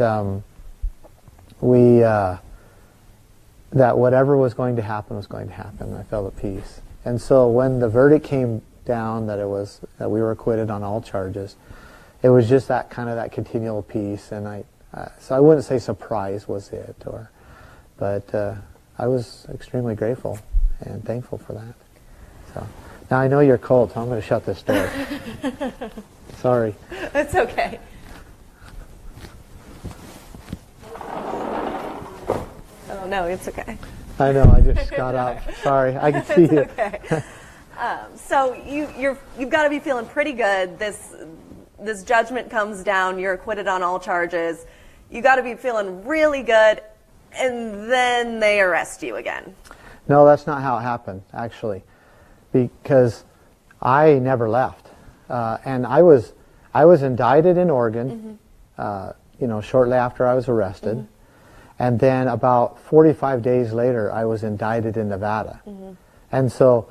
A: that whatever was going to happen was going to happen. I felt at peace. And so when the verdict came down that we were acquitted on all charges. It was just that kind of that continual piece, and so I wouldn't say surprise was it, but I was extremely grateful and thankful for that. So now I know you're cold, so I'm going to shut this door. Sorry.
B: It's okay. Oh no, it's okay.
A: I know. I just got up. Sorry, I can see
B: It's
A: you.
B: okay. So you've got to be feeling pretty good. This judgment comes down. You're acquitted on all charges. You got to be feeling really good, and then they arrest you again.
A: No, that's not how it happened, actually, because I never left, and I was indicted in Oregon, shortly after I was arrested, and then about 45 days later, I was indicted in Nevada, and so,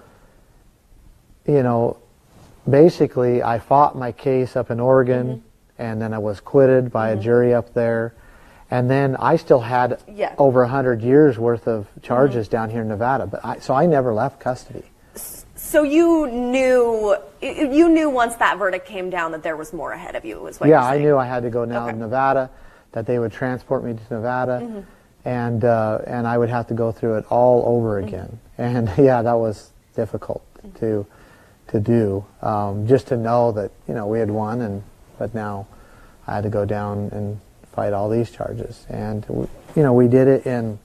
A: basically, I fought my case up in Oregon, and then I was acquitted by a jury up there, and then I still had over 100 years worth of charges down here in Nevada. So I never left custody.
B: So you knew once that verdict came down that there was more ahead of you, is what you're saying?
A: I knew I had to go now to Nevada, that they would transport me to Nevada, and I would have to go through it all over again. And that was difficult to do, just to know that we had won, but now I had to go down and fight all these charges. And we did it in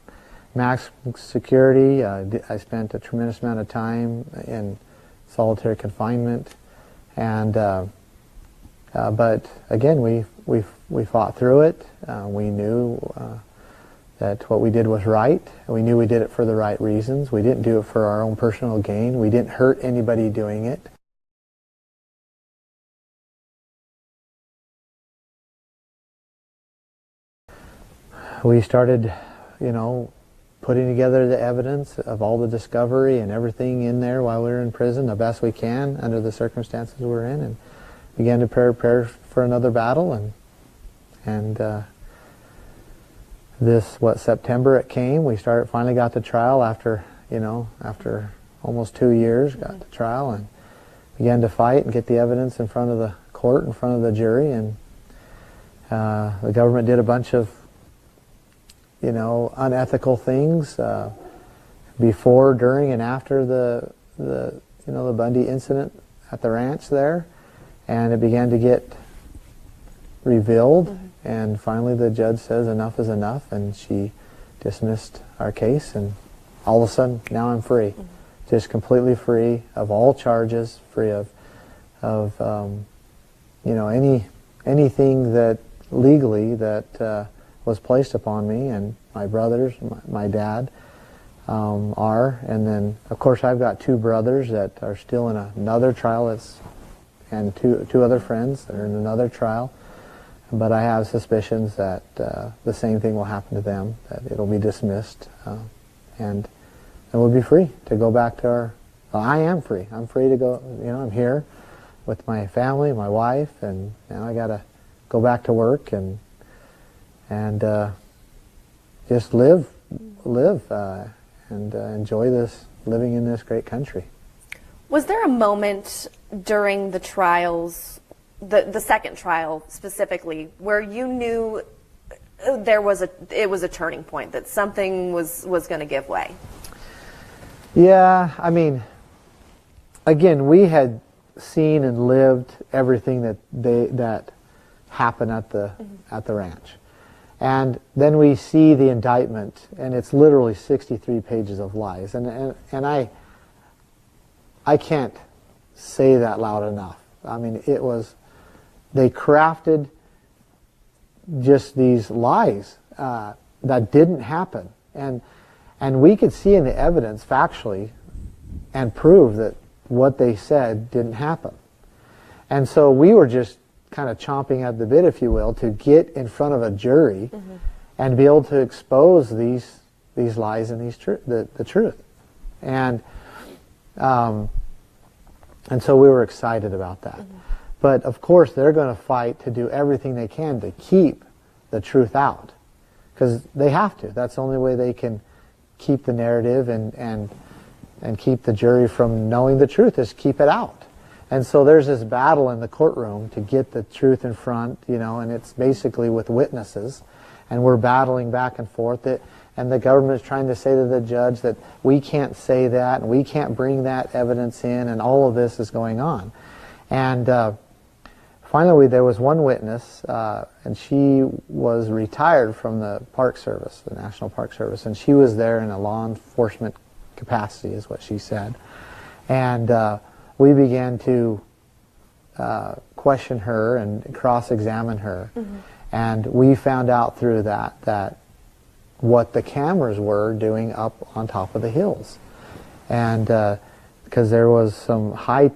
A: max security. I spent a tremendous amount of time in solitary confinement, and but again we fought through it. We knew that what we did was right. We knew we did it for the right reasons. We didn't do it for our own personal gain. We didn't hurt anybody doing it. We started, putting together the evidence of all the discovery and everything in there while we were in prison, the best we can under the circumstances we were in, and began to prepare for another battle. And September it came. We finally got the trial after almost 2 years, got the trial and began to fight and get the evidence in front of the court, in front of the jury, and the government did a bunch of unethical things before, during, and after the Bundy incident at the ranch there, and it began to get revealed. And finally, the judge says enough is enough, and she dismissed our case. And all of a sudden, now I'm free, just completely free of all charges, free of anything that legally that was placed upon me, and my brothers, my dad are, and then of course I've got 2 brothers that are still in another trial, and two other friends that are in another trial, but I have suspicions that the same thing will happen to them, that it'll be dismissed, and we'll be free to go back to I am free. I'm free to go. I'm here with my family, my wife, and now I got to go back to work and just live and enjoy living in this great country.
B: Was there a moment during the trials, the second trial specifically, where you knew it was a turning point, that something was going to give way?
A: Yeah, again, we had seen and lived everything that happened at the ranch. And then we see the indictment, and it's literally 63 pages of lies. And I can't say that loud enough. They crafted just these lies that didn't happen. And we could see in the evidence factually and prove that what they said didn't happen. And so we were just kind of chomping at the bit, if you will, to get in front of a jury and be able to expose these lies and the truth. And so we were excited about that. But of course, they're going to fight to do everything they can to keep the truth out, because they have to. That's the only way they can keep the narrative and keep the jury from knowing the truth, is keep it out. And so there's this battle in the courtroom to get the truth in front, and it's basically with witnesses, and we're battling back and forth. And the government is trying to say to the judge that we can't say that, and we can't bring that evidence in, and all of this is going on. And finally, there was one witness, and she was retired from the Park Service, the National Park Service, and she was there in a law enforcement capacity, is what she said. And we began to question her and cross-examine her. Mm-hmm. And we found out through that what the cameras were doing up on top of the hills. And because there was some high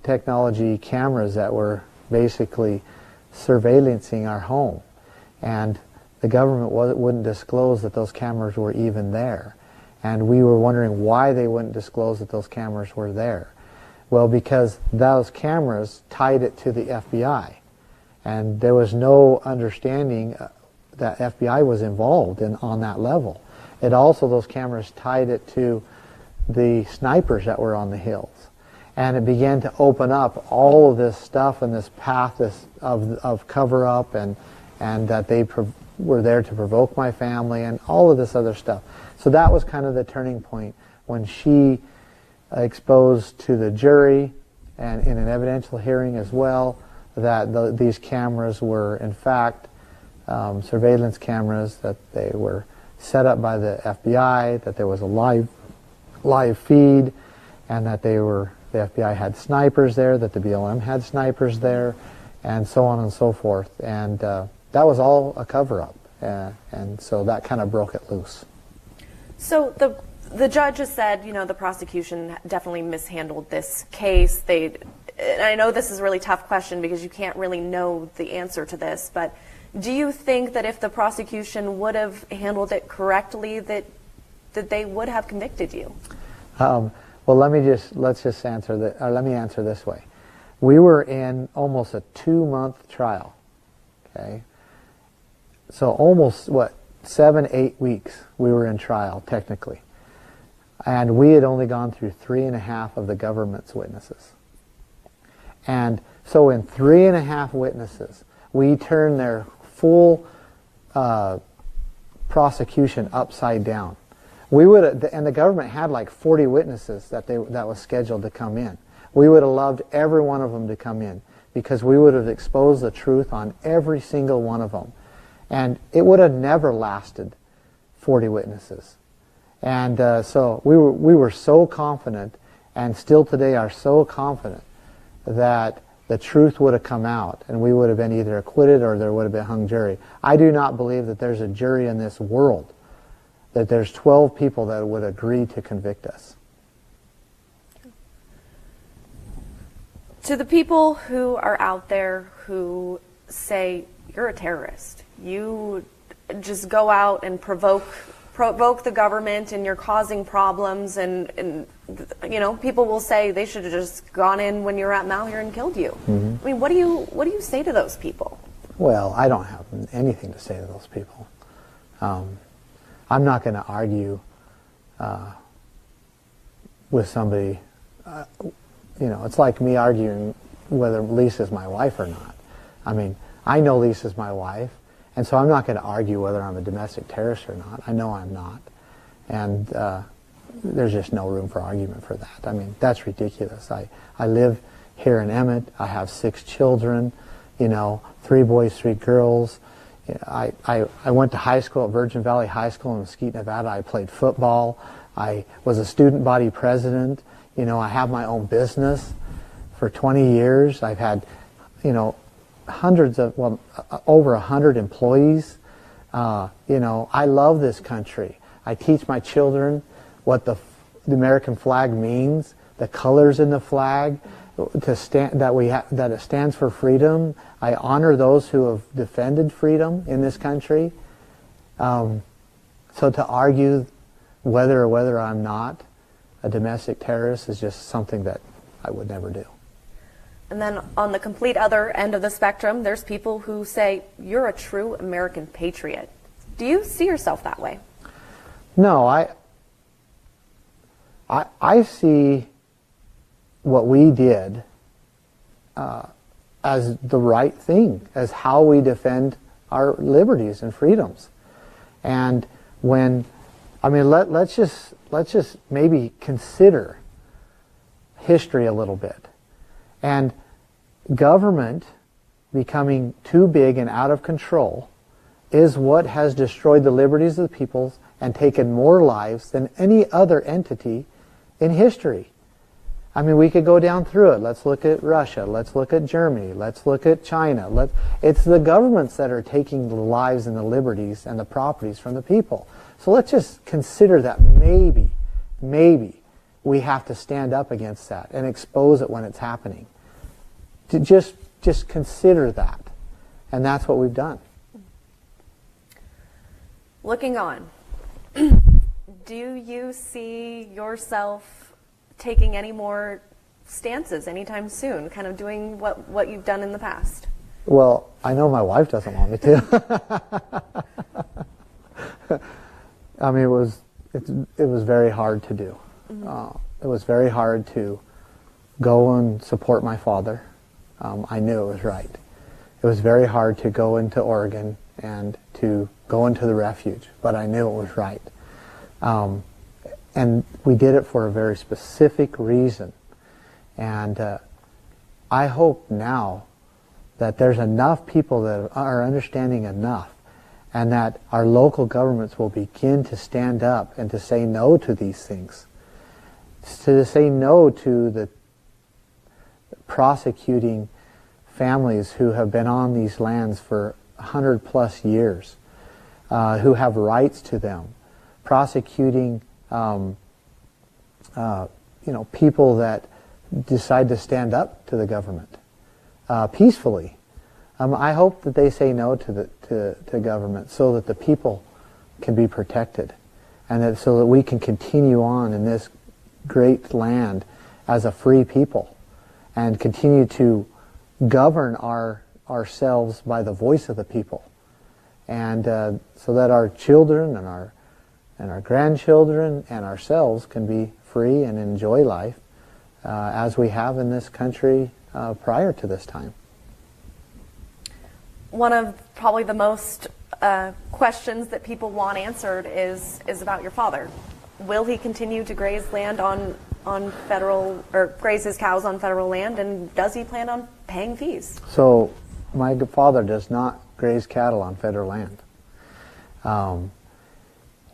A: technology cameras that were basically surveillancing our home. And the government wouldn't disclose that those cameras were even there. And we were wondering why they wouldn't disclose that those cameras were there. Well, because those cameras tied it to the FBI. And there was no understanding that FBI was involved on that level. It also, those cameras tied it to the snipers that were on the hills. And it began to open up all of this stuff and this path of cover-up and that they were there to provoke my family and all of this other stuff. So that was kind of the turning point when she exposed to the jury and in an evidential hearing as well that these cameras were in fact surveillance cameras, that they were set up by the FBI, that there was a live feed, and that the FBI had snipers there, that the BLM had snipers there, and so on and so forth. And that was all a cover-up, and so that kind of broke it loose.
B: So the judge has said, the prosecution definitely mishandled this case. And I know this is a really tough question because you can't really know the answer to this, but do you think that if the prosecution would have handled it correctly, that they would have convicted you?
A: Well, let me answer this way. We were in almost a 2-month trial. Okay, so almost 7-8 weeks we were in trial technically, and we had only gone through 3.5 of the government's witnesses. And so in 3.5 witnesses, we turned their full prosecution upside down. And the government had like 40 witnesses that was scheduled to come in. We would have loved every one of them to come in because we would have exposed the truth on every single one of them. And it would have never lasted 40 witnesses. And so we were so confident, and still today are so confident, that the truth would have come out and we would have been either acquitted or there would have been hung jury. I do not believe that there's a jury in this world, that there's 12 people that would agree to convict us.
B: To the people who are out there who say, you're a terrorist, you just go out and provoke the government and you're causing problems, and people will say they should have just gone in when you were at Malheur and killed you. Mm-hmm. I mean, what do you say to those people?
A: Well, I don't have anything to say to those people. I'm not going to argue with somebody. It's like me arguing whether Lisa's my wife or not. I mean, I know Lisa's my wife, and so I'm not going to argue whether I'm a domestic terrorist or not. I know I'm not. And there's just no room for argument for that. I mean, that's ridiculous. I live here in Emmett. I have 6 children, 3 boys, 3 girls. I went to high school at Virgin Valley High School in Mesquite, Nevada. I played football. I was a student body president. I have my own business for 20 years. I've had, over 100 employees. I love this country. I teach my children what the American flag means, the colors in the flag, that it stands for freedom. I honor those who have defended freedom in this country. So to argue whether I'm not a domestic terrorist is just something that I would never do.
B: And then on the complete other end of the spectrum, there's people who say, you're a true American patriot. Do you see yourself that way?
A: No, I see what we did as the right thing, as how we defend our liberties and freedoms. And when, I mean, let's just maybe consider history a little bit. And government becoming too big and out of control is what has destroyed the liberties of the peoples and taken more lives than any other entity in history. I mean, we could go down through it. Let's look at Russia. Let's look at Germany. Let's look at China. It's the governments that are taking the lives and the liberties and the properties from the people. So let's just consider that maybe we have to stand up against that and expose it when it's happening. To just consider that. And that's what we've done.
B: Looking on, do you see yourself taking any more stances anytime soon, kind of doing what you've done in the past?
A: Well, I know my wife doesn't want me to. I mean, it was very hard to do. It was very hard to go and support my father. I knew it was right. It was very hard to go into Oregon and to go into the refuge, but I knew it was right. And we did it for a very specific reason. And I hope now that there's enough people that are understanding enough, and that our local governments will begin to stand up and to say no to these things. To say no to the prosecuting families who have been on these lands for 100+ years, who have rights to them, prosecuting people that decide to stand up to the government peacefully. I hope that they say no to government so that the people can be protected, and so that we can continue on in this great land as a free people and continue to govern ourselves by the voice of the people, and so that our children and our grandchildren and ourselves can be free and enjoy life as we have in this country prior to this time.
B: One of probably the most questions that people want answered is about your father. Will he continue to graze land on federal, or graze his cows on federal land, and does he plan on paying fees?
A: So my father does not graze cattle on federal land.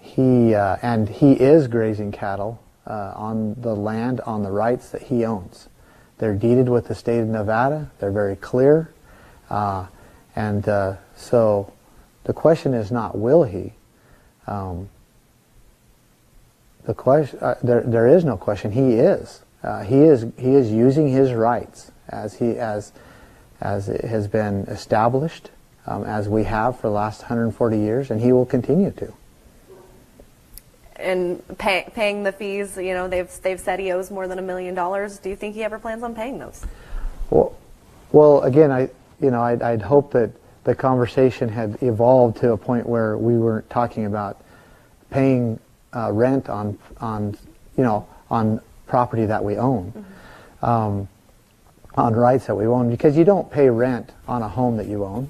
A: He is grazing cattle on the land, on the rights that he owns. They're deeded with the state of Nevada. They're very clear. So the question is not will he. The question, there is no question. He is. He is using his rights as it has been established, as we have for the last 140 years, and he will continue to.
B: And paying the fees, you know, they've said he owes more than $1 million. Do you think he ever plans on paying those?
A: Well, again, I'd hope that the conversation had evolved to a point where we weren't talking about paying rent on property that we own, on rights that we own, because you don't pay rent on a home that you own.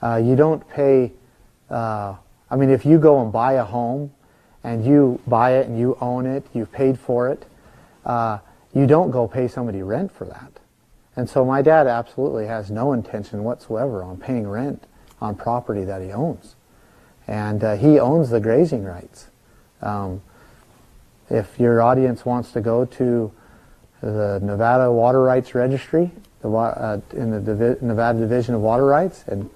A: You don't pay. If you go and buy a home, and you buy it and you own it, you've paid for it, you don't go pay somebody rent for that. And so my dad absolutely has no intention whatsoever on paying rent on property that he owns. And he owns the grazing rights. If your audience wants to go to the Nevada Water Rights Registry, in the Nevada Division of Water Rights, and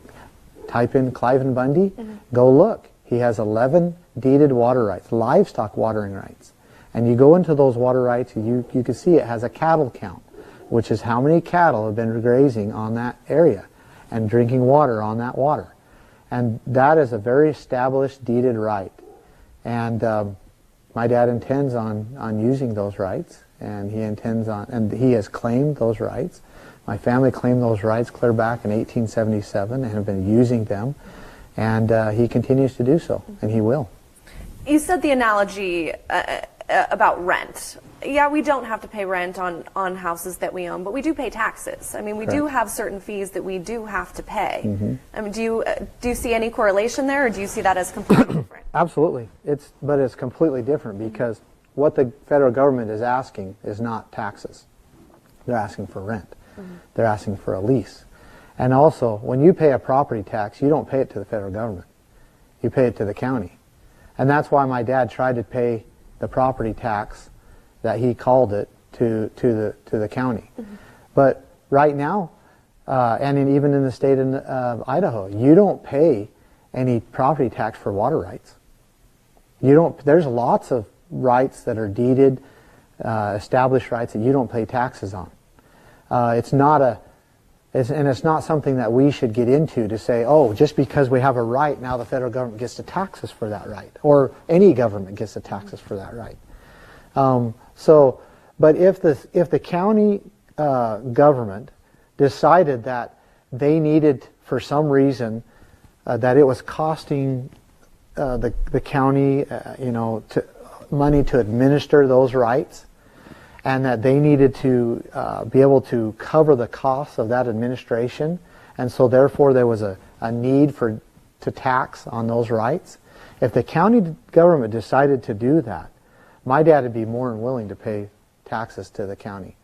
A: type in Cliven Bundy, go look. He has 11 deeded water rights, livestock watering rights. And you go into those water rights, and you can see it has a cattle count, which is how many cattle have been grazing on that area and drinking water on that water. And that is a very established deeded right. And my dad intends on using those rights, and he has claimed those rights. My family claimed those rights clear back in 1877 and have been using them. And he continues to do so, and he will.
B: You said the analogy about rent. Yeah, we don't have to pay rent on houses that we own, but we do pay taxes. I mean, we do have certain fees that we do have to pay. I mean, do you see any correlation there, or do you see that as completely different?
A: Absolutely. But it's completely different because what the federal government is asking is not taxes. They're asking for rent. They're asking for a lease. And also, when you pay a property tax, you don't pay it to the federal government. You pay it to the county. And that's why my dad tried to pay the property tax that he called it to the county. But right now, even in the state of Idaho, you don't pay any property tax for water rights. You don't. There's lots of rights that are deeded, established rights that you don't pay taxes on. It's not something that we should get into to say, oh, just because we have a right, now the federal government gets to tax us for that right, or any government gets to tax us for that right. But if the county government decided that they needed, for some reason, that it was costing the county, money to administer those rights, and that they needed to be able to cover the costs of that administration, and so therefore there was a need to tax on those rights. If the county government decided to do that, my dad would be more than willing to pay taxes to the county.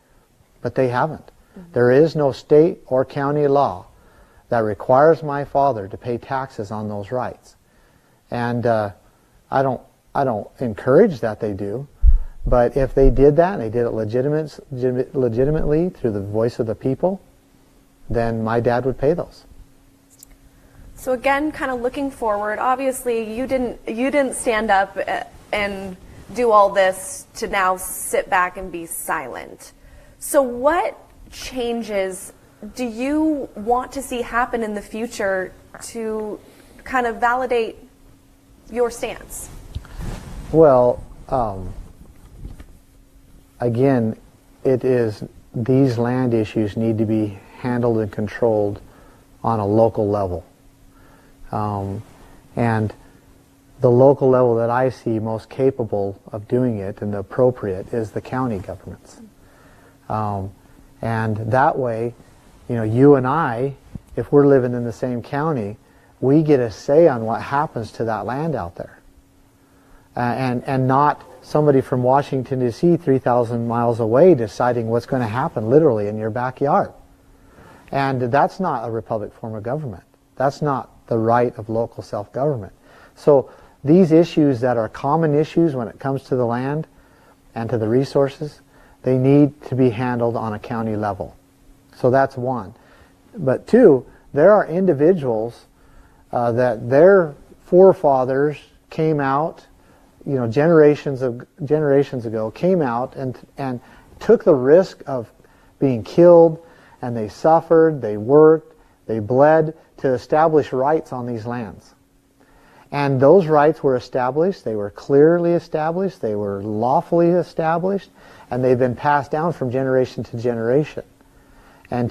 A: But they haven't. There is no state or county law that requires my father to pay taxes on those rights. And I don't encourage that they do. But if they did that, and they did it legitimately through the voice of the people, then my dad would pay those.
B: So again, kind of looking forward, obviously you didn't stand up and do all this to now sit back and be silent. So what changes do you want to see happen in the future to kind of validate your stance?
A: Well, again, these land issues need to be handled and controlled on a local level. And the local level that I see most capable of doing it and appropriate is the county governments. And that way, you and I, if we're living in the same county, we get a say on what happens to that land out there. And not somebody from Washington, D.C., 3,000 miles away deciding what's going to happen literally in your backyard. And that's not a republic form of government. That's not the right of local self-government. So these issues that are common issues when it comes to the land and to the resources, they need to be handled on a county level. So that's one. But two, there are individuals that their forefathers came out, generations ago, came out and took the risk of being killed, and they suffered, they worked, they bled to establish rights on these lands. And those rights were established, they were clearly established, they were lawfully established, and they've been passed down from generation to generation and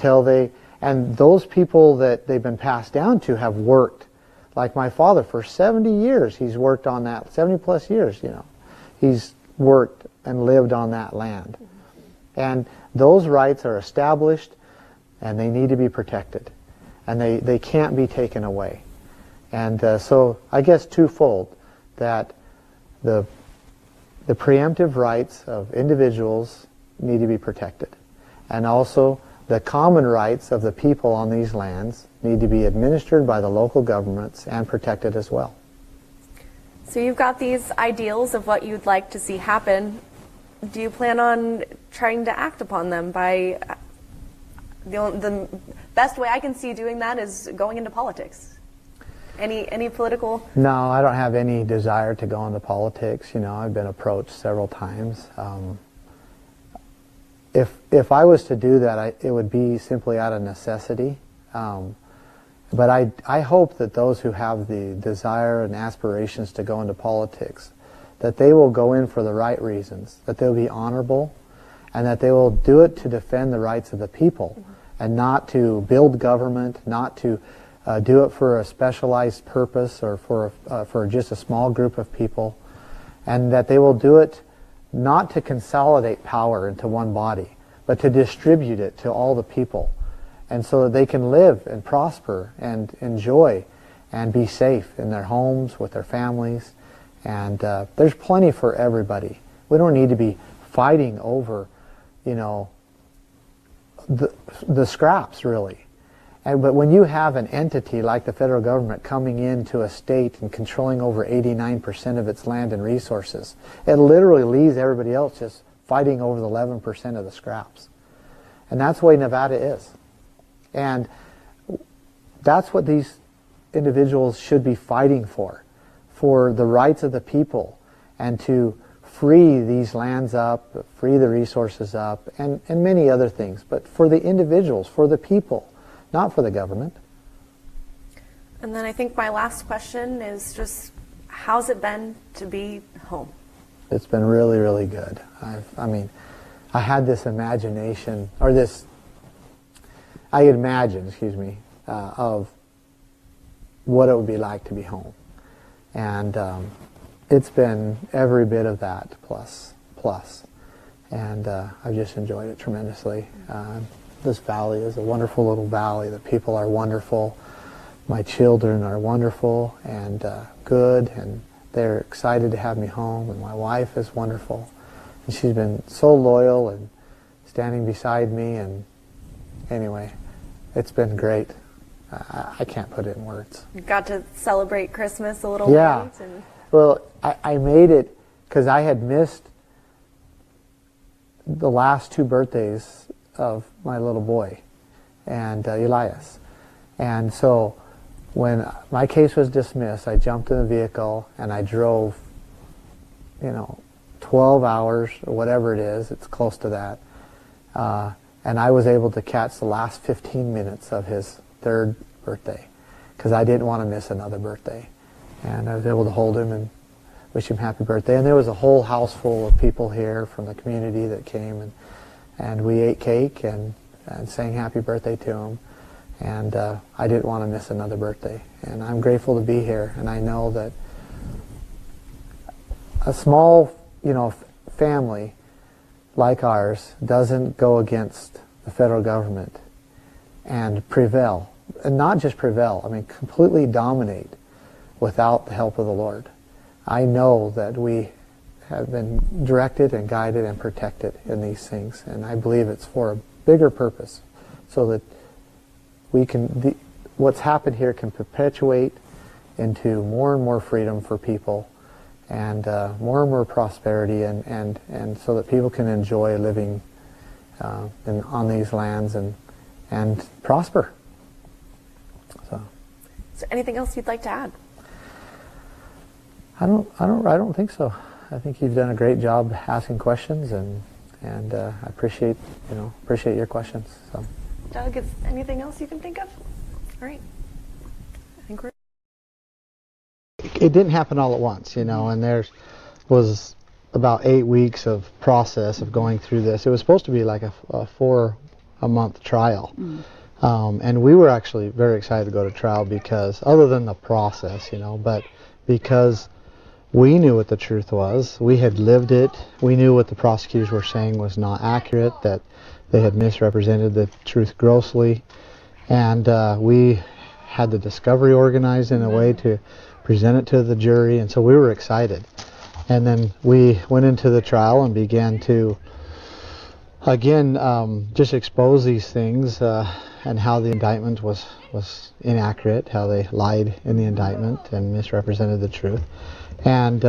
A: those people that they've been passed down to have worked. Like my father, for 70 years he's worked on that, 70 plus years, he's worked and lived on that land. And those rights are established and they need to be protected. And they can't be taken away. And so I guess twofold, that the preemptive rights of individuals need to be protected. And also the common rights of the people on these lands need to be administered by the local governments and protected as well.
B: So you've got these ideals of what you'd like to see happen. Do you plan on trying to act upon them by... The best way I can see doing that is going into politics. Any political? No,
A: I don't have any desire to go into politics. I've been approached several times. If I was to do that, it would be simply out of necessity. But I hope that those who have the desire and aspirations to go into politics, that they will go in for the right reasons, that they'll be honorable, and that they will do it to defend the rights of the people, and not to build government, not to do it for a specialized purpose or for just a small group of people, and that they will do it not to consolidate power into one body, but to distribute it to all the people, and so that they can live and prosper and enjoy and be safe in their homes with their families. And there's plenty for everybody. We don't need to be fighting over, you know, the scraps, really. But when you have an entity like the federal government coming into a state and controlling over 89% of its land and resources, it literally leaves everybody else just fighting over the 11% of the scraps. And that's the way Nevada is. And that's what these individuals should be fighting for the rights of the people, and to free these lands up, free the resources up, and many other things. But for the individuals, for the people, not for the government.
B: And then I think my last question is just, how's it been to be home?
A: It's been really, really good. I had this imagination, or this, I imagined, of what it would be like to be home. And it's been every bit of that plus. And I've just enjoyed it tremendously. This valley is a wonderful little valley. The people are wonderful. My children are wonderful and good, and they're excited to have me home. And my wife is wonderful. And she's been so loyal and standing beside me. And anyway, it's been great. I can't put it in words.
B: You got to celebrate Christmas a little
A: late?
B: And
A: Well, I made it because I had missed the last 2 birthdays of my little boy and Elias. And so when my case was dismissed, I jumped in the vehicle and I drove, 12 hours or whatever it is, it's close to that. And I was able to catch the last 15 minutes of his 3rd birthday because I didn't want to miss another birthday. And I was able to hold him and wish him happy birthday. And there was a whole house full of people here from the community that came, and we ate cake and sang happy birthday to him. And I didn't want to miss another birthday. And I'm grateful to be here. And I know that a small, family like ours doesn't go against the federal government and prevail. And not just prevail, completely dominate without the help of the Lord. I know that we have been directed and guided and protected in these things, and I believe it's for a bigger purpose, so that we can, what's happened here can perpetuate into more and more freedom for people, and more and more prosperity, and so that people can enjoy living on these lands and prosper. So.
B: Is there anything else you'd like to add?
A: I don't think so. I think you've done a great job asking questions, and I appreciate your questions. So.
B: Doug, is anything else you can think of? All right. I think we're.
A: It didn't happen all at once, and there was about 8 weeks of process of going through this. It was supposed to be like a 4-month trial. And we were actually very excited to go to trial because, other than the process, but because we knew what the truth was. We had lived it. We knew what the prosecutors were saying was not accurate, that they had misrepresented the truth grossly. And we had the discovery organized in a way to present it to the jury, and so we were excited. And then we went into the trial and began to, again, just expose these things and how the indictment was inaccurate, how they lied in the indictment and misrepresented the truth. And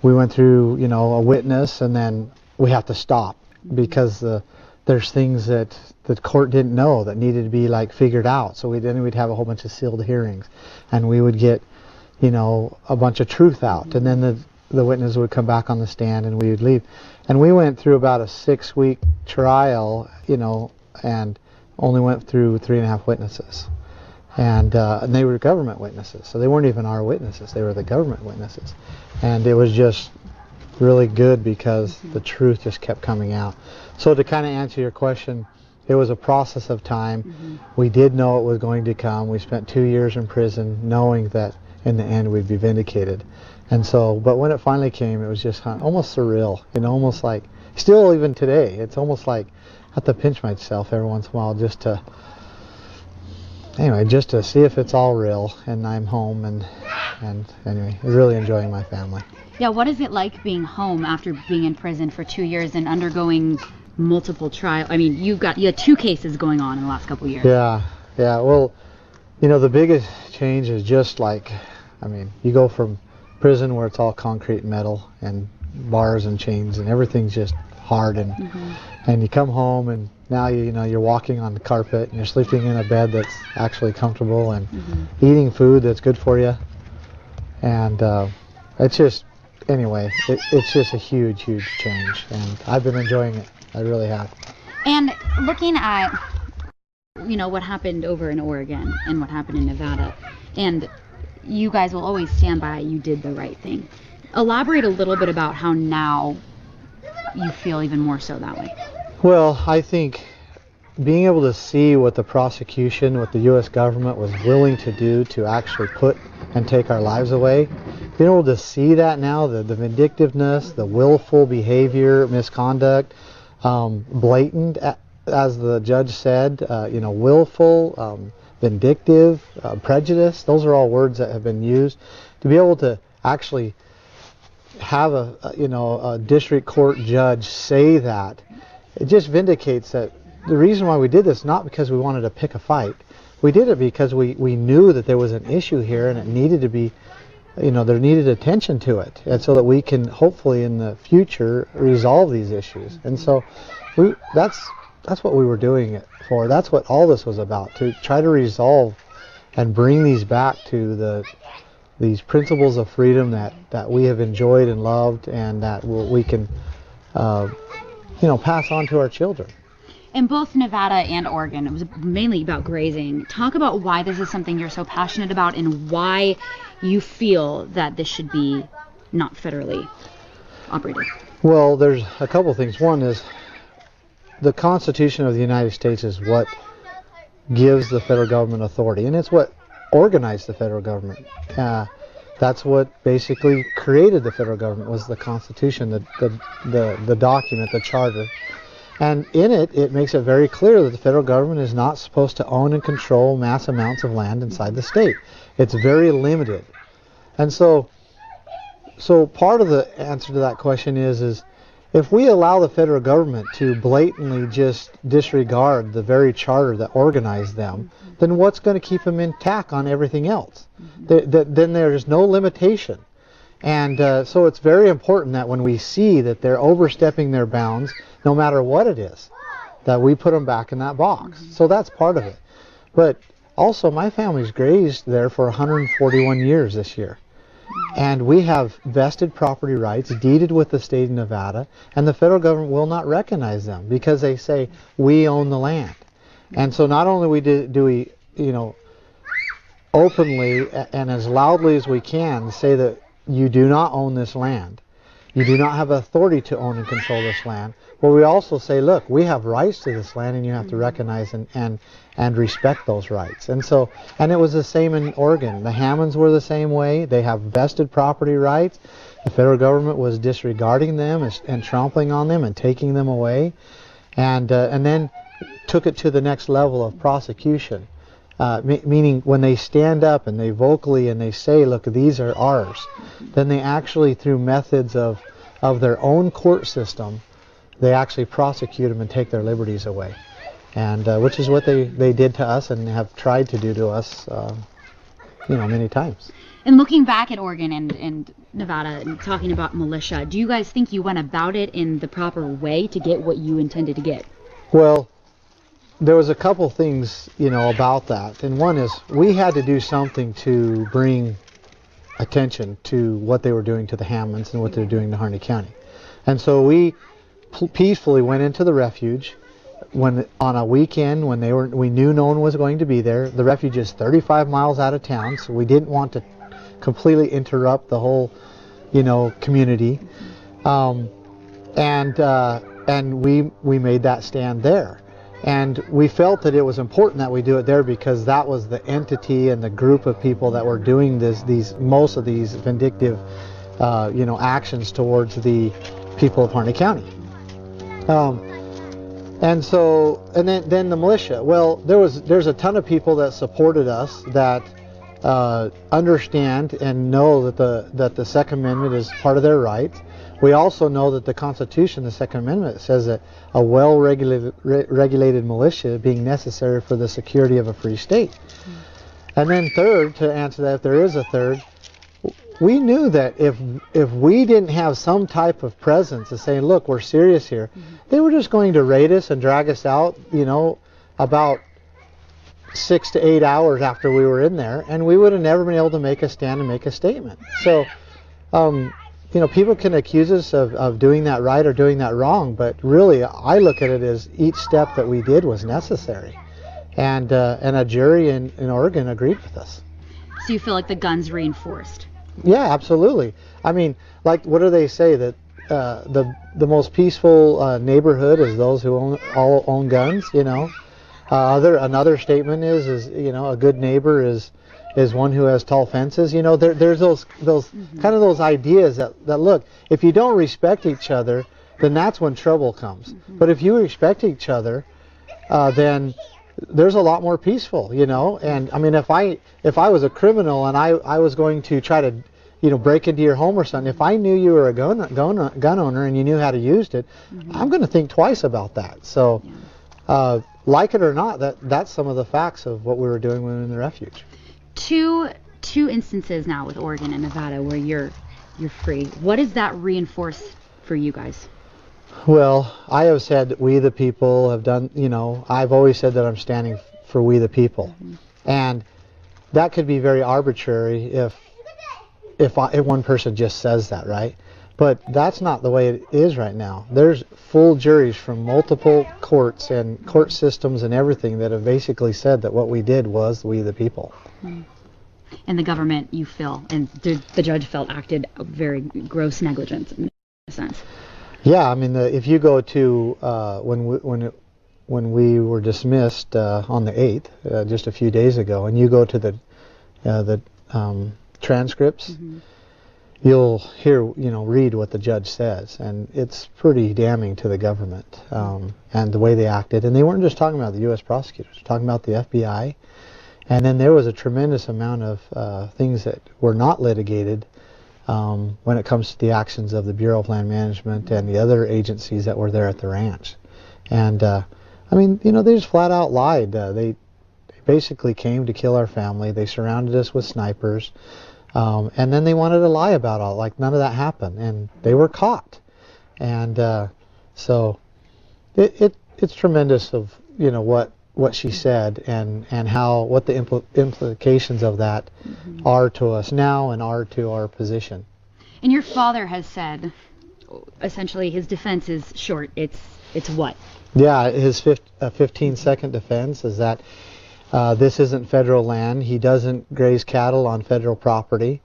A: we went through, a witness, and then we have to stop because there's things that the court didn't know that needed to be figured out. So we'd have a whole bunch of sealed hearings, and we would get, a bunch of truth out, and then the witness would come back on the stand and we would leave. And we went through about a 6-week trial, and only went through 3.5 witnesses. And they were government witnesses, so they weren't even our witnesses, they were the government witnesses. And it was just really good because the truth just kept coming out. So to kind of answer your question, it was a process of time. We did know it was going to come. We spent 2 years in prison knowing that in the end we'd be vindicated. And so, but when it finally came, it was just almost surreal, you know, almost like, still even today, it's almost like I have to pinch myself every once in a while just to, anyway, just to see if it's all real and I'm home, and anyway, really enjoying my family.
D: Yeah, what is it like being home after being in prison for 2 years and undergoing multiple trials? I mean, you had 2 cases going on in the last couple of years.
A: Yeah, well, you know, the biggest change is just like, I mean, you go from prison where it's all concrete and metal and bars and chains and everything's just hard, and and you come home and now you know you're walking on the carpet and you're sleeping in a bed that's actually comfortable and eating food that's good for you, and it's just, anyway, it's just a huge change, and I've been enjoying it. I really have.
D: And looking at, you know, what happened over in Oregon and what happened in Nevada, and you guys will always stand by you did the right thing. Elaborate a little bit about how now you feel even more so that way. Well,
A: I think being able to see what the prosecution, what the U.S. government was willing to do to actually put and take our lives away, being able to see that now, the vindictiveness, the willful behavior, misconduct, blatant, as the judge said, you know, willful, vindictive, prejudice, those are all words that have been used. To be able to actually have a district court judge say that, it just vindicates that the reason why we did this, not because we wanted to pick a fight. We did it because we knew that there was an issue here and it needed to be, you know, there needed attention to it, and so that we can hopefully in the future resolve these issues. And so that's what we were doing it for. That's what all this was about, to try to resolve and bring these back to these principles of freedom that we have enjoyed and loved, and that we can you know, pass on to our children.
D: In both Nevada and Oregon, it was mainly about grazing. Talk about why this is something you're so passionate about and why you feel that this should be not federally operated.
A: Well, there's a couple things. One is the Constitution of the United States is what gives the federal government authority, and it's what organized the federal government. That's what basically created the federal government, was the Constitution, the document, the charter. And in it, it makes it very clear that the federal government is not supposed to own and control mass amounts of land inside the state. It's very limited. And so part of the answer to that question is if we allow the federal government to blatantly just disregard the very charter that organized them, then what's going to keep them intact on everything else? Then there's no limitation. And so it's very important that when we see that they're overstepping their bounds, no matter what it is, that we put them back in that box. So that's part of it. But also, my family's grazed there for 141 years this year. And we have vested property rights deeded with the state of Nevada, and the federal government will not recognize them because they say we own the land. And so not only do we, you know, openly and as loudly as we can say that you do not own this land, you do not have authority to own and control this land, but we also say, look, we have rights to this land and you have to recognize and respect those rights. And so, and it was the same in Oregon. The Hammonds were the same way. They have vested property rights. The federal government was disregarding them and trampling on them and taking them away, and then took it to the next level of prosecution, meaning when they stand up and they vocally and they say, look, these are ours, then they actually, through methods of their own court system, they actually prosecute them and take their liberties away. And which is what they did to us and have tried to do to us, you know, many times.
D: And looking back at Oregon and Nevada and talking about militia, do you guys think you went about it in the proper way to get what you intended to get?
A: Well, there was a couple things, you know, about that. And one is we had to do something to bring attention to what they were doing to the Hammonds and what they're doing to Harney County. And so we peacefully went into the refuge on a weekend when we knew no one was going to be there. The refuge is 35 miles out of town, so we didn't want to completely interrupt the whole, you know, community. And we made that stand there. And we felt that it was important that we do it there because that was the entity and the group of people that were doing most of these vindictive, actions towards the people of Harney County. And then the militia. Well, there's a ton of people that supported us that understand and know that the Second Amendment is part of their rights. We also know that the Constitution, the Second Amendment, says that a well-regulated militia being necessary for the security of a free state. And then third, to answer that, if there is a third, we knew that if we didn't have some type of presence of saying, look, we're serious here, they were just going to raid us and drag us out, about 6 to 8 hours after we were in there, and we would have never been able to make a stand and make a statement. So, people can accuse us of doing that right or doing that wrong, but really I look at it as each step that we did was necessary. And a jury in Oregon agreed with us.
D: So you feel like the gun's reinforced?
A: Yeah, absolutely. I mean, like, what do they say? That the most peaceful neighborhood is those who all own guns, Another statement is a good neighbor is one who has tall fences. There's those kind of those ideas that look, if you don't respect each other, then that's when trouble comes. But if you respect each other, then there's a lot more peaceful, And I mean, if I was a criminal and I was going to try to break into your home or something, if I knew you were a gun owner and you knew how to use it, I'm going to think twice about that. So like it or not, that's some of the facts of what we were doing when we were in the refuge.
D: Two instances now with Oregon and Nevada where you're free. What does that reinforce for you guys?
A: Well, I have said that we the people have done, I've always said that I'm standing for we the people. And that could be very arbitrary if one person just says that, right? But that's not the way it is right now. There's full juries from multiple courts and court systems and everything that have basically said that what we did was we the people.
D: And the government, you feel, and the judge felt, acted very gross negligence in a sense.
A: Yeah, I mean, if you go to when we were dismissed on the 8th, just a few days ago, and you go to the transcripts, you'll read what the judge says, and it's pretty damning to the government and the way they acted. And they weren't just talking about the U.S. prosecutors, talking about the FBI, and then there was a tremendous amount of things that were not litigated when it comes to the actions of the Bureau of Land Management and the other agencies that were there at the ranch. And they just flat out lied. They basically came to kill our family. They surrounded us with snipers. And then they wanted to lie about all, like none of that happened, and they were caught. And so it's tremendous of what she said and what the implications of that are to us now and are to our position.
D: And your father has said, essentially, his defense is short. It's what?
A: Yeah, his 15-second defense is that this isn't federal land. He doesn't graze cattle on federal property,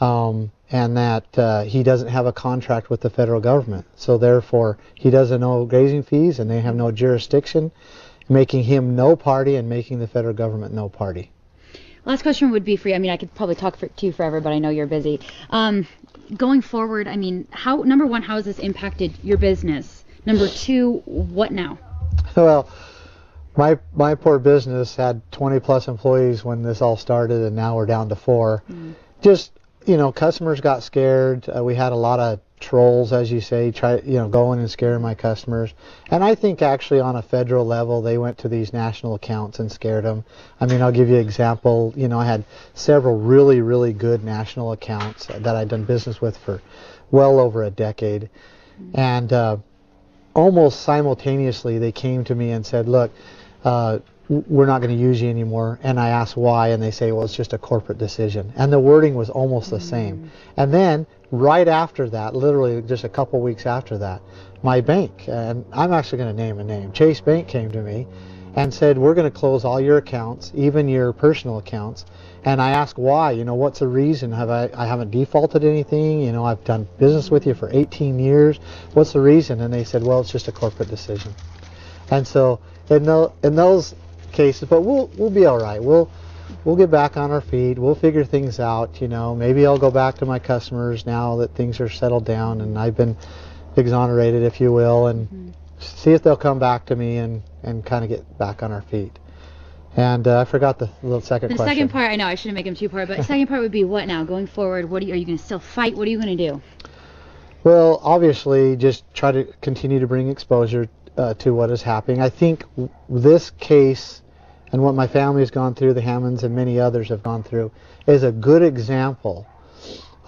A: and that he doesn't have a contract with the federal government. So therefore, he doesn't owe grazing fees, and they have no jurisdiction, making him no party and making the federal government no party.
D: Last question would be for you. I mean, I could probably talk to you forever, but I know you're busy. Going forward, I mean, number one, how has this impacted your business? Number two, what now?
A: Well, my poor business had 20 plus employees when this all started, and now we're down to 4. Just, customers got scared. We had a lot of trolls, as you say, going and scaring my customers. And I think actually on a federal level, they went to these national accounts and scared them. I mean, I'll give you an example. I had several really, really good national accounts that I'd done business with for well over a decade. And almost simultaneously, they came to me and said, look, we're not going to use you anymore. And I asked why, and they say, well, it's just a corporate decision. And the wording was almost the same. And then right after that, literally just a couple weeks after that, my bank, and I'm actually going to name a name, Chase Bank, came to me and said, we're going to close all your accounts, even your personal accounts. And I asked why, what's the reason? I haven't defaulted anything, I've done business with you for 18 years. What's the reason? And they said, well, it's just a corporate decision. And so in those cases, but we'll be all right. We'll get back on our feet. We'll figure things out. Maybe I'll go back to my customers now that things are settled down and I've been exonerated, if you will, and see if they'll come back to me and kind of get back on our feet. And I forgot the little second question.
D: The second part, I know I shouldn't make them two-part, but the second part would be what now? Going forward, are you going to still fight? What are you going to do?
A: Well, obviously, just try to continue to bring exposure to what is happening. I think this case and what my family has gone through, the Hammonds and many others have gone through, is a good example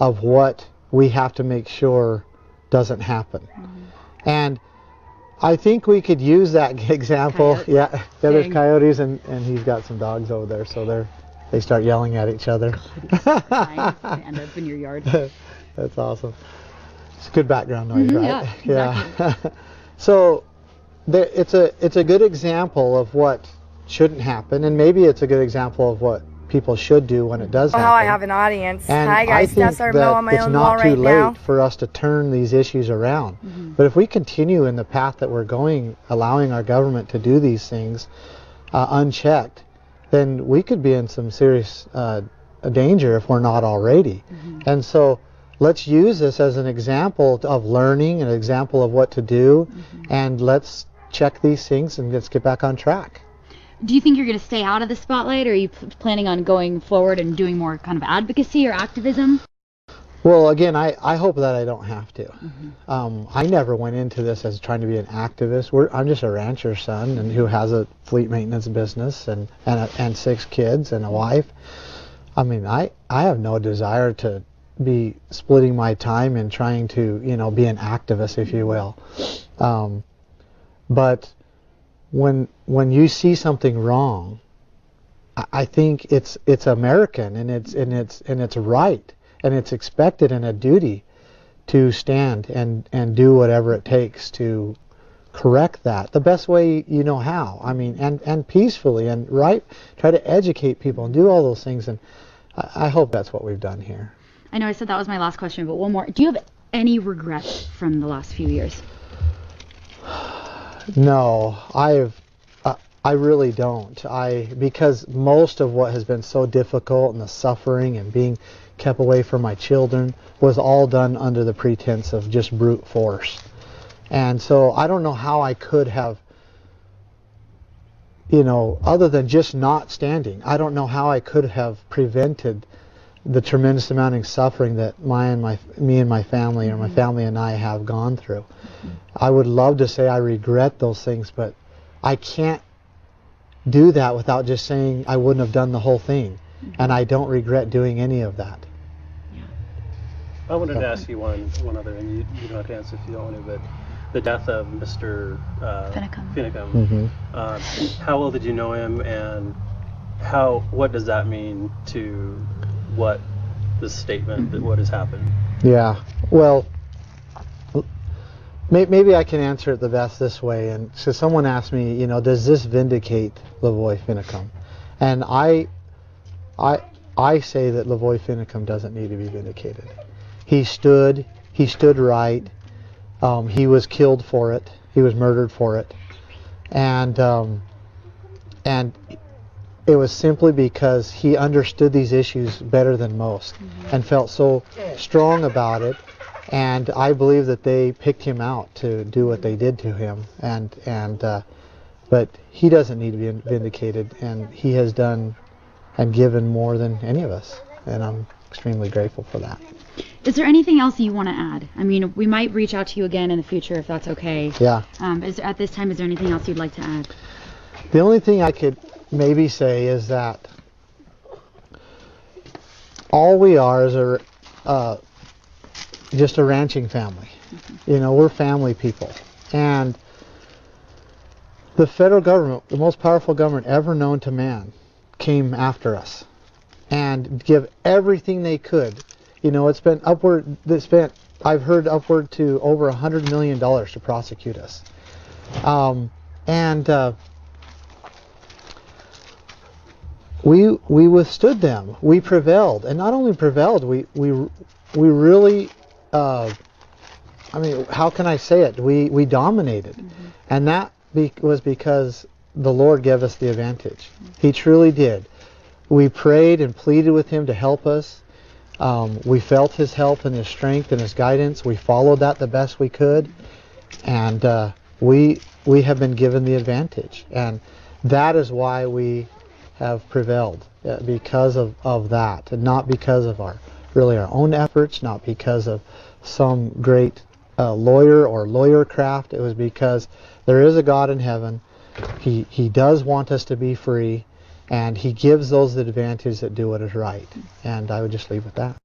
A: of what we have to make sure doesn't happen. And I think we could use that example.
D: Coyotes.
A: Yeah, there's coyotes, and he's got some dogs over there, so they start yelling at each other.
D: They end up in your yard.
A: That's awesome. It's a good background noise, right?
D: Yeah, exactly.
A: So it's a good example of what shouldn't happen, and maybe it's a good example of what people should do when it does happen.
E: Oh, I have an audience.
A: And
E: Hi guys,
A: I think
E: Tessa, I'm on my
A: it's
E: own
A: not
E: wall
A: too
E: right
A: late
E: now.
A: for us to turn these issues around. But if we continue in the path that we're going, allowing our government to do these things unchecked, then we could be in some serious danger if we're not already. And so let's use this as an example of learning, an example of what to do, and let's check these things and let's get back on track.
D: Do you think you're going to stay out of the spotlight, or are you planning on going forward and doing more kind of advocacy or activism?
A: Well, again, I hope that I don't have to. I never went into this as trying to be an activist. I'm just a rancher's son and who has a fleet maintenance business and 6 kids and a wife. I mean, I have no desire to be splitting my time and trying to, be an activist, if you will. But when you see something wrong, I think it's American and it's right and it's expected and a duty to stand and do whatever it takes to correct that the best way you know how. I mean, and peacefully and right. Try to educate people and do all those things, and I hope that's what we've done here.
D: I know I said that was my last question, but one more. Do you have any regrets from the last few years?
A: No, I really don't. Because most of what has been so difficult and the suffering and being kept away from my children was all done under the pretense of just brute force. And so I don't know how I could have, other than just not standing, I don't know how I could have prevented the tremendous amount of suffering that me and my family, or my family and I, have gone through. I would love to say I regret those things, but I can't do that without just saying I wouldn't have done the whole thing. And I don't regret doing any of that.
F: I wanted to ask you one other, and you don't have to answer if you don't want to, but the death of Mr. Finicum. How well did you know him, and what does that mean to what the statement, what has happened? Yeah,
A: well, maybe I can answer it the best this way. And so someone asked me, does this vindicate Lavoy Finicum? And I say that Lavoy Finicum doesn't need to be vindicated. He stood right. He was killed for it. He was murdered for it. And it was simply because he understood these issues better than most and felt so strong about it. And I believe that they picked him out to do what they did to him. But he doesn't need to be vindicated, and he has done and given more than any of us. And I'm extremely grateful for that.
D: Is there anything else you want to add? I mean, we might reach out to you again in the future if that's okay.
A: Yeah.
D: At this time, is there anything else you'd like to add?
A: The only thing I could maybe say is that all we are is just a ranching family. We're family people. And the federal government, the most powerful government ever known to man, came after us and give everything they could. It's been I've heard upward to over $100 million to prosecute us. We withstood them. We prevailed, and not only prevailed, we really, I mean, how can I say it? We dominated, and that was because the Lord gave us the advantage. He truly did. We prayed and pleaded with Him to help us. We felt His help and His strength and His guidance. We followed that the best we could, and we have been given the advantage. And that is why we have prevailed, because of that, and not because of our own efforts, not because of some great lawyer or lawyer craft. It was because there is a God in heaven. He does want us to be free, and He gives those the advantage that do what is right. And I would just leave with that.